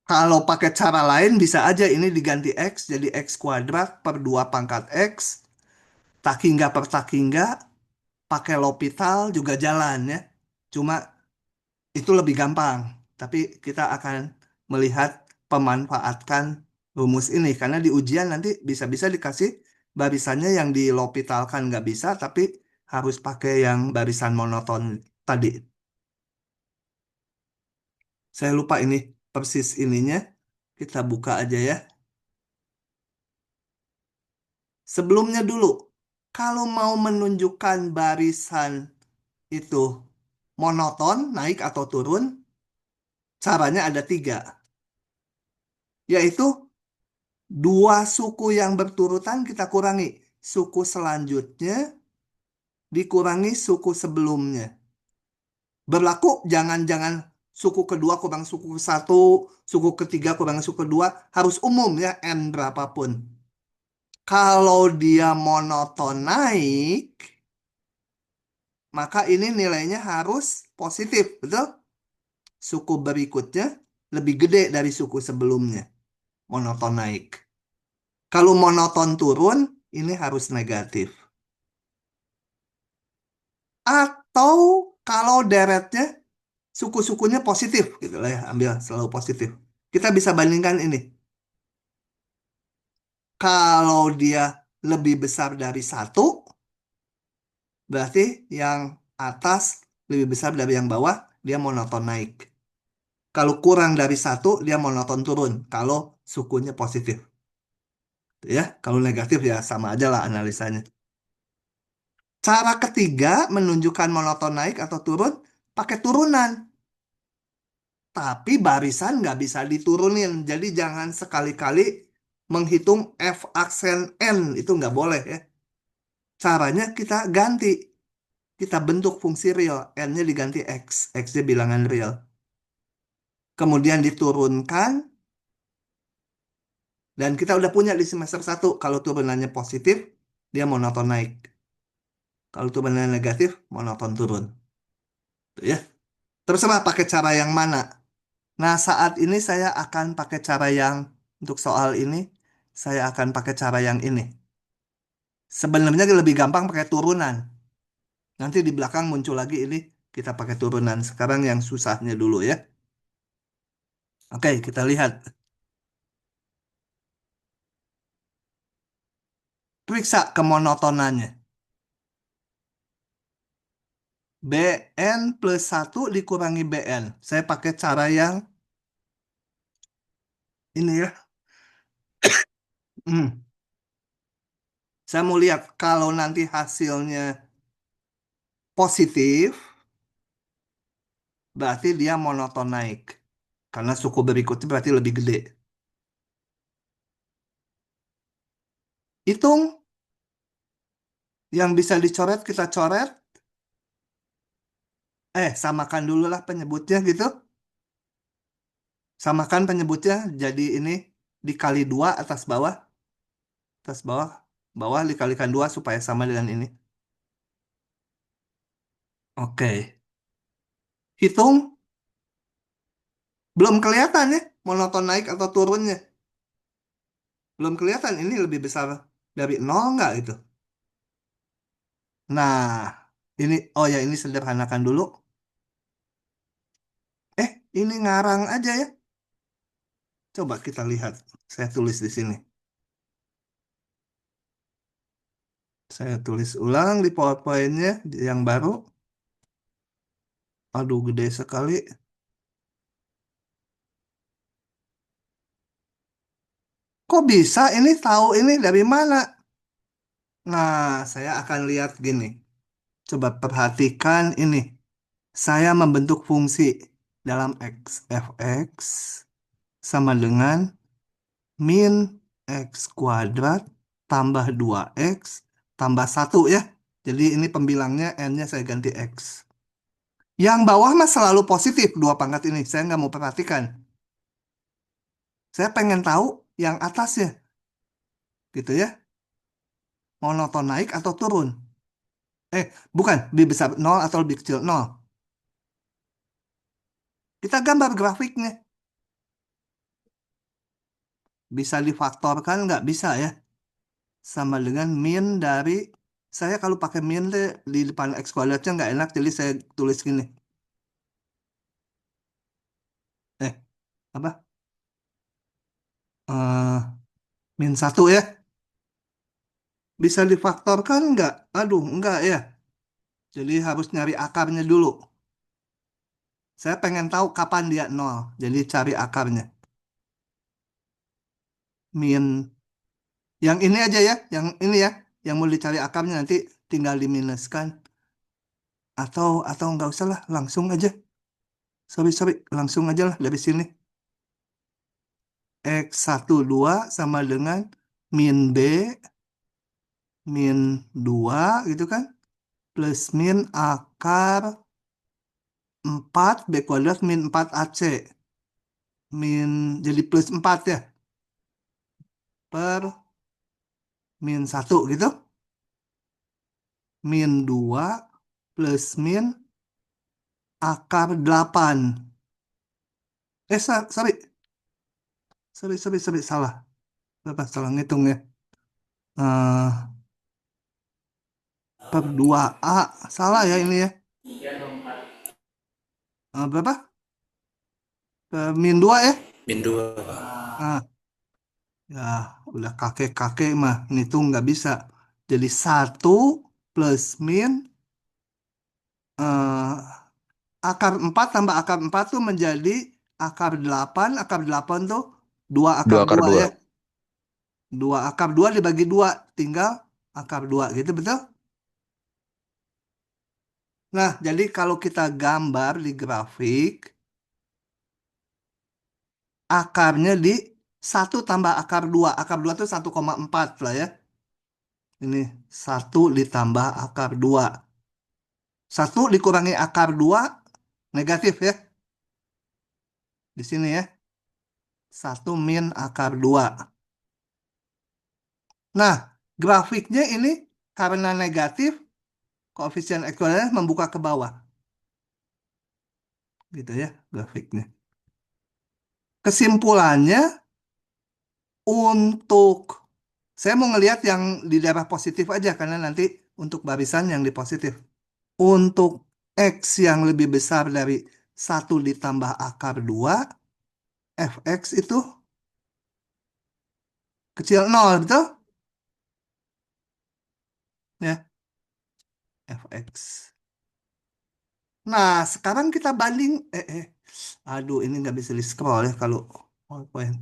Kalau pakai cara lain bisa aja ini diganti X jadi X kuadrat per 2 pangkat X. Takhingga per takhingga. Pakai L'Hopital juga jalan ya. Cuma itu lebih gampang. Tapi kita akan melihat pemanfaatkan rumus ini. Karena di ujian nanti bisa-bisa dikasih barisannya yang di L'Hopitalkan nggak bisa, tapi harus pakai yang barisan monoton tadi. Saya lupa ini persis ininya. Kita buka aja ya. Sebelumnya dulu, kalau mau menunjukkan barisan itu monoton, naik atau turun, caranya ada tiga. Yaitu dua suku yang berturutan kita kurangi. Suku selanjutnya dikurangi suku sebelumnya. Berlaku jangan-jangan suku kedua kurang suku satu, suku ketiga kurang suku kedua, harus umum ya, N berapapun. Kalau dia monoton naik, maka ini nilainya harus positif, betul? Suku berikutnya lebih gede dari suku sebelumnya, monoton naik. Kalau monoton turun, ini harus negatif. Atau kalau deretnya suku-sukunya positif, gitu lah ya, ambil selalu positif. Kita bisa bandingkan ini. Kalau dia lebih besar dari satu, berarti yang atas lebih besar dari yang bawah, dia monoton naik. Kalau kurang dari satu, dia monoton turun. Kalau sukunya positif. Ya, kalau negatif ya sama aja lah analisanya. Cara ketiga menunjukkan monoton naik atau turun, pakai turunan. Tapi barisan nggak bisa diturunin. Jadi jangan sekali-kali menghitung F aksen N. Itu nggak boleh ya. Caranya kita ganti. Kita bentuk fungsi real. N-nya diganti X. X-nya bilangan real. Kemudian diturunkan. Dan kita udah punya di semester satu. Kalau turunannya positif, dia monoton naik. Kalau turunannya negatif, monoton turun. Tuh ya. Terserah pakai cara yang mana. Nah, saat ini saya akan pakai cara yang, untuk soal ini, saya akan pakai cara yang ini. Sebenarnya lebih gampang pakai turunan. Nanti di belakang muncul lagi ini, kita pakai turunan. Sekarang yang susahnya dulu ya. Oke, kita lihat. Periksa kemonotonannya. BN plus 1 dikurangi BN. Saya pakai cara yang ini ya. Hmm. Saya mau lihat kalau nanti hasilnya positif, berarti dia monoton naik. Karena suku berikutnya berarti lebih gede. Hitung yang bisa dicoret, kita coret. Samakan dulu lah penyebutnya gitu. Samakan penyebutnya jadi ini dikali 2 atas bawah. Atas bawah. Bawah dikalikan 2 supaya sama dengan ini. Oke. Hitung. Belum kelihatan ya monoton naik atau turunnya. Belum kelihatan ini lebih besar dari nol nggak itu. Nah, oh ya ini sederhanakan dulu. Ini ngarang aja ya. Coba kita lihat. Saya tulis di sini. Saya tulis ulang di PowerPoint-nya yang baru. Aduh, gede sekali. Kok bisa ini tahu ini dari mana? Nah, saya akan lihat gini. Coba perhatikan ini. Saya membentuk fungsi dalam X. Fx sama dengan min X kuadrat tambah 2X tambah 1 ya. Jadi ini pembilangnya N-nya saya ganti X. Yang bawah mah selalu positif dua pangkat ini. Saya nggak mau perhatikan. Saya pengen tahu yang atasnya. Gitu ya. Monoton naik atau turun. Bukan. Lebih besar nol atau lebih kecil nol. Kita gambar grafiknya. Bisa difaktorkan nggak? Bisa ya. Sama dengan min dari... Saya kalau pakai min di depan X kuadratnya nggak enak. Jadi saya tulis gini. Apa? eh min 1 ya. Bisa difaktorkan nggak? Aduh, enggak ya. Jadi harus nyari akarnya dulu. Saya pengen tahu kapan dia nol. Jadi cari akarnya. Min. Yang ini aja ya. Yang ini ya. Yang mau dicari akarnya nanti tinggal diminuskan. Atau nggak usah lah. Langsung aja. Sorry. Langsung aja lah dari sini. X12 sama dengan min B. Min 2 gitu kan. Plus min akar 4 B kuadrat min 4 AC. Jadi plus 4 ya. Per min 1 gitu. Min 2 plus min akar 8. Sorry. Sorry. Salah. Berapa? Salah ngitung ya. Eh, per 2A. Salah ya ini ya. Berapa? Min 2 ya. Min 2, Pak. Ah, ya udah kakek-kakek mah. Ini tuh nggak bisa. Jadi 1 plus min eh, akar 4 tambah akar 4 tuh menjadi akar 8. Akar 8 tuh 2 akar 2 akar 2 2. ya. 2 akar 2 dibagi 2. Tinggal akar 2 gitu betul? Nah, jadi kalau kita gambar di grafik, akarnya di 1 tambah akar 2. Akar 2 itu 1,4 lah ya. Ini 1 ditambah akar 2. 1 dikurangi akar 2, negatif ya. Di sini ya. 1 min akar 2. Nah, grafiknya ini karena negatif, koefisien ekuivalent membuka ke bawah. Gitu ya grafiknya. Kesimpulannya, untuk saya mau ngelihat yang di daerah positif aja karena nanti untuk barisan yang di positif. Untuk X yang lebih besar dari 1 ditambah akar 2, Fx itu kecil nol, betul? Ya, Fx. Nah, sekarang kita banding. Aduh, ini nggak bisa di-scroll ya kalau PowerPoint.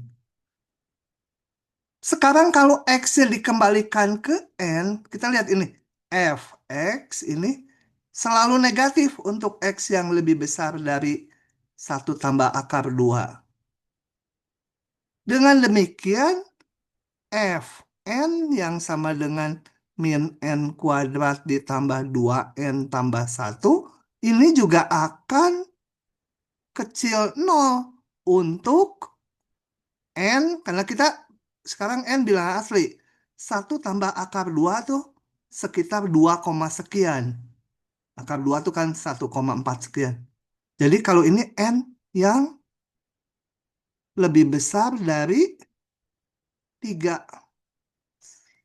Sekarang kalau X-nya dikembalikan ke N, kita lihat ini. Fx ini selalu negatif untuk X yang lebih besar dari 1 tambah akar 2. Dengan demikian, Fn yang sama dengan min n kuadrat ditambah 2n tambah 1 ini juga akan kecil nol untuk n, karena kita sekarang n bilangan asli. 1 tambah akar 2 tuh sekitar 2, sekian. Akar 2 tuh kan 1,4 sekian. Jadi kalau ini n yang lebih besar dari 3,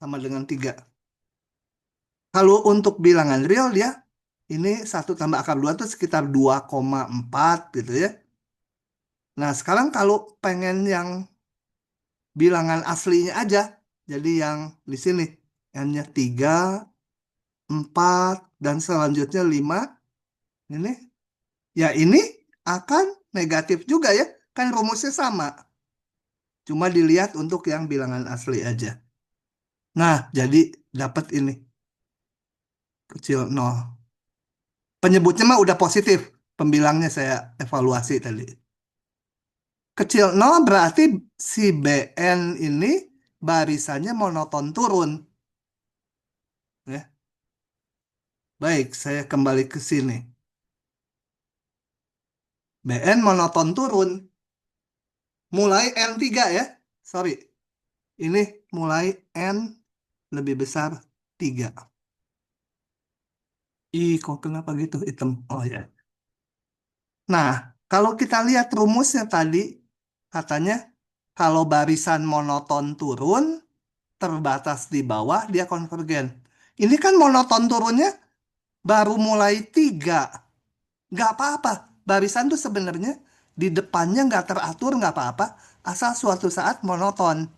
sama dengan 3. Kalau untuk bilangan real dia ini 1 tambah akar 2 itu sekitar 2,4 gitu ya. Nah, sekarang kalau pengen yang bilangan aslinya aja, jadi yang di sini n-nya 3, 4, dan selanjutnya 5, ini ya ini akan negatif juga ya. Kan rumusnya sama. Cuma dilihat untuk yang bilangan asli aja. Nah, jadi dapat ini kecil nol. Penyebutnya mah udah positif. Pembilangnya saya evaluasi tadi. Kecil nol berarti si BN ini barisannya monoton turun. Ya. Baik, saya kembali ke sini. BN monoton turun. Mulai N3 ya. Sorry. Ini mulai N lebih besar 3. Ih, kok kenapa gitu hitam? Oh ya. Nah, kalau kita lihat rumusnya tadi, katanya kalau barisan monoton turun, terbatas di bawah, dia konvergen. Ini kan monoton turunnya baru mulai 3. Nggak apa-apa. Barisan tuh sebenarnya di depannya nggak teratur, nggak apa-apa. Asal suatu saat monoton.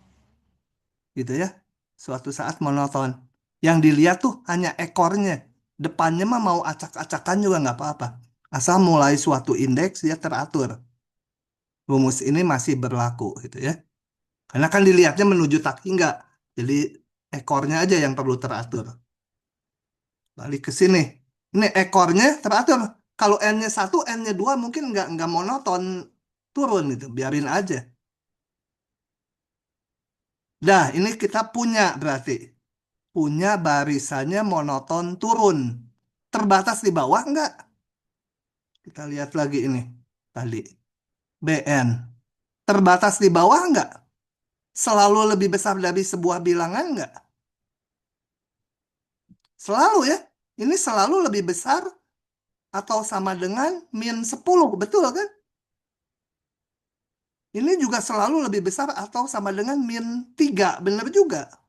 Gitu ya. Suatu saat monoton. Yang dilihat tuh hanya ekornya. Depannya mah mau acak-acakan juga nggak apa-apa. Asal mulai suatu indeks dia teratur. Rumus ini masih berlaku gitu ya. Karena kan dilihatnya menuju tak hingga. Jadi ekornya aja yang perlu teratur. Balik ke sini. Ini ekornya teratur. Kalau N-nya 1, N-nya 2 mungkin nggak monoton turun gitu. Biarin aja. Dah, ini kita punya berarti. Punya barisannya monoton turun. Terbatas di bawah nggak? Kita lihat lagi ini. Tadi. BN. Terbatas di bawah nggak? Selalu lebih besar dari sebuah bilangan nggak? Selalu ya. Ini selalu lebih besar atau sama dengan -10. Betul kan? Ini juga selalu lebih besar atau sama dengan -3. Benar juga.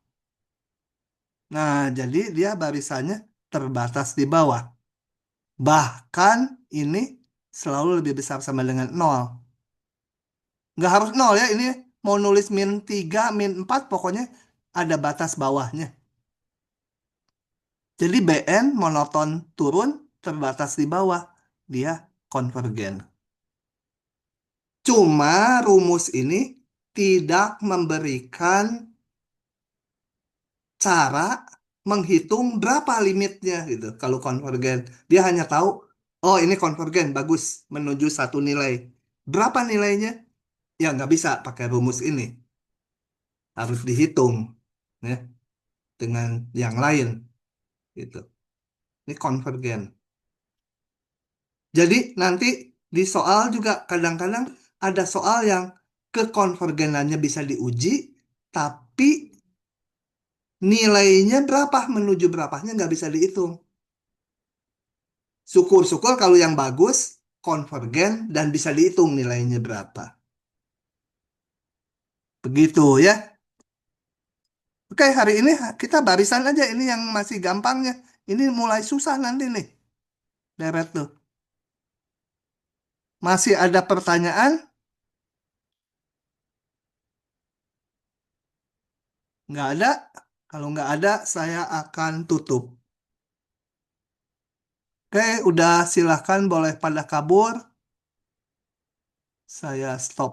Nah, jadi dia barisannya terbatas di bawah. Bahkan ini selalu lebih besar sama dengan 0. Nggak harus 0 ya. Ini mau nulis -3, -4, pokoknya ada batas bawahnya. Jadi BN monoton turun terbatas di bawah. Dia konvergen. Cuma rumus ini tidak memberikan cara menghitung berapa limitnya gitu. Kalau konvergen, dia hanya tahu, oh ini konvergen, bagus, menuju satu nilai. Berapa nilainya? Ya nggak bisa pakai rumus ini. Harus dihitung ya, dengan yang lain gitu. Ini konvergen. Jadi nanti di soal juga kadang-kadang ada soal yang kekonvergenannya bisa diuji, tapi nilainya berapa menuju berapanya nggak bisa dihitung. Syukur-syukur kalau yang bagus, konvergen, dan bisa dihitung nilainya berapa. Begitu ya. Oke, hari ini kita barisan aja. Ini yang masih gampangnya. Ini mulai susah nanti nih. Deret tuh. Masih ada pertanyaan? Nggak ada. Kalau nggak ada, saya akan tutup. Oke, udah silahkan boleh pada kabur. Saya stop.